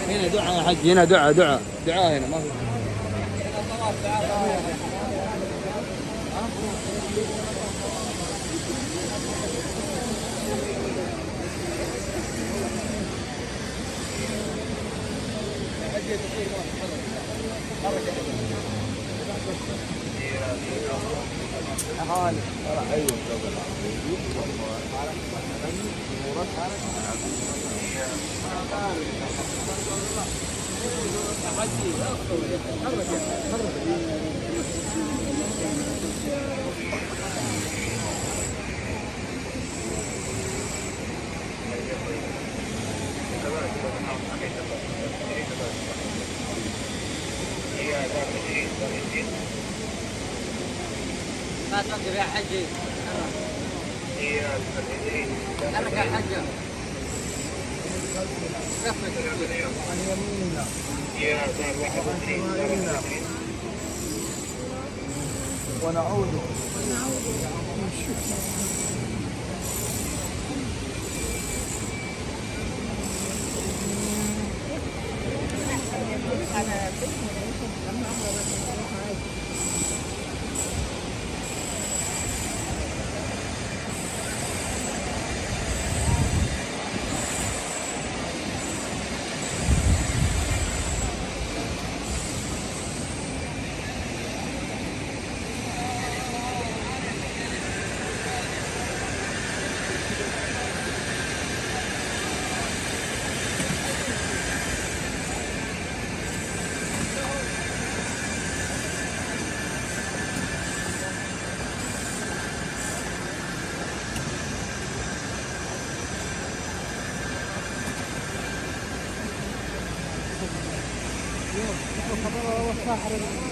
هنا دعاء يا حج، هنا دعاء دعاء دعاء هنا ما في. لا تقدر يا حجي. ارجع حجه. ونعود. الصحراء والصحراء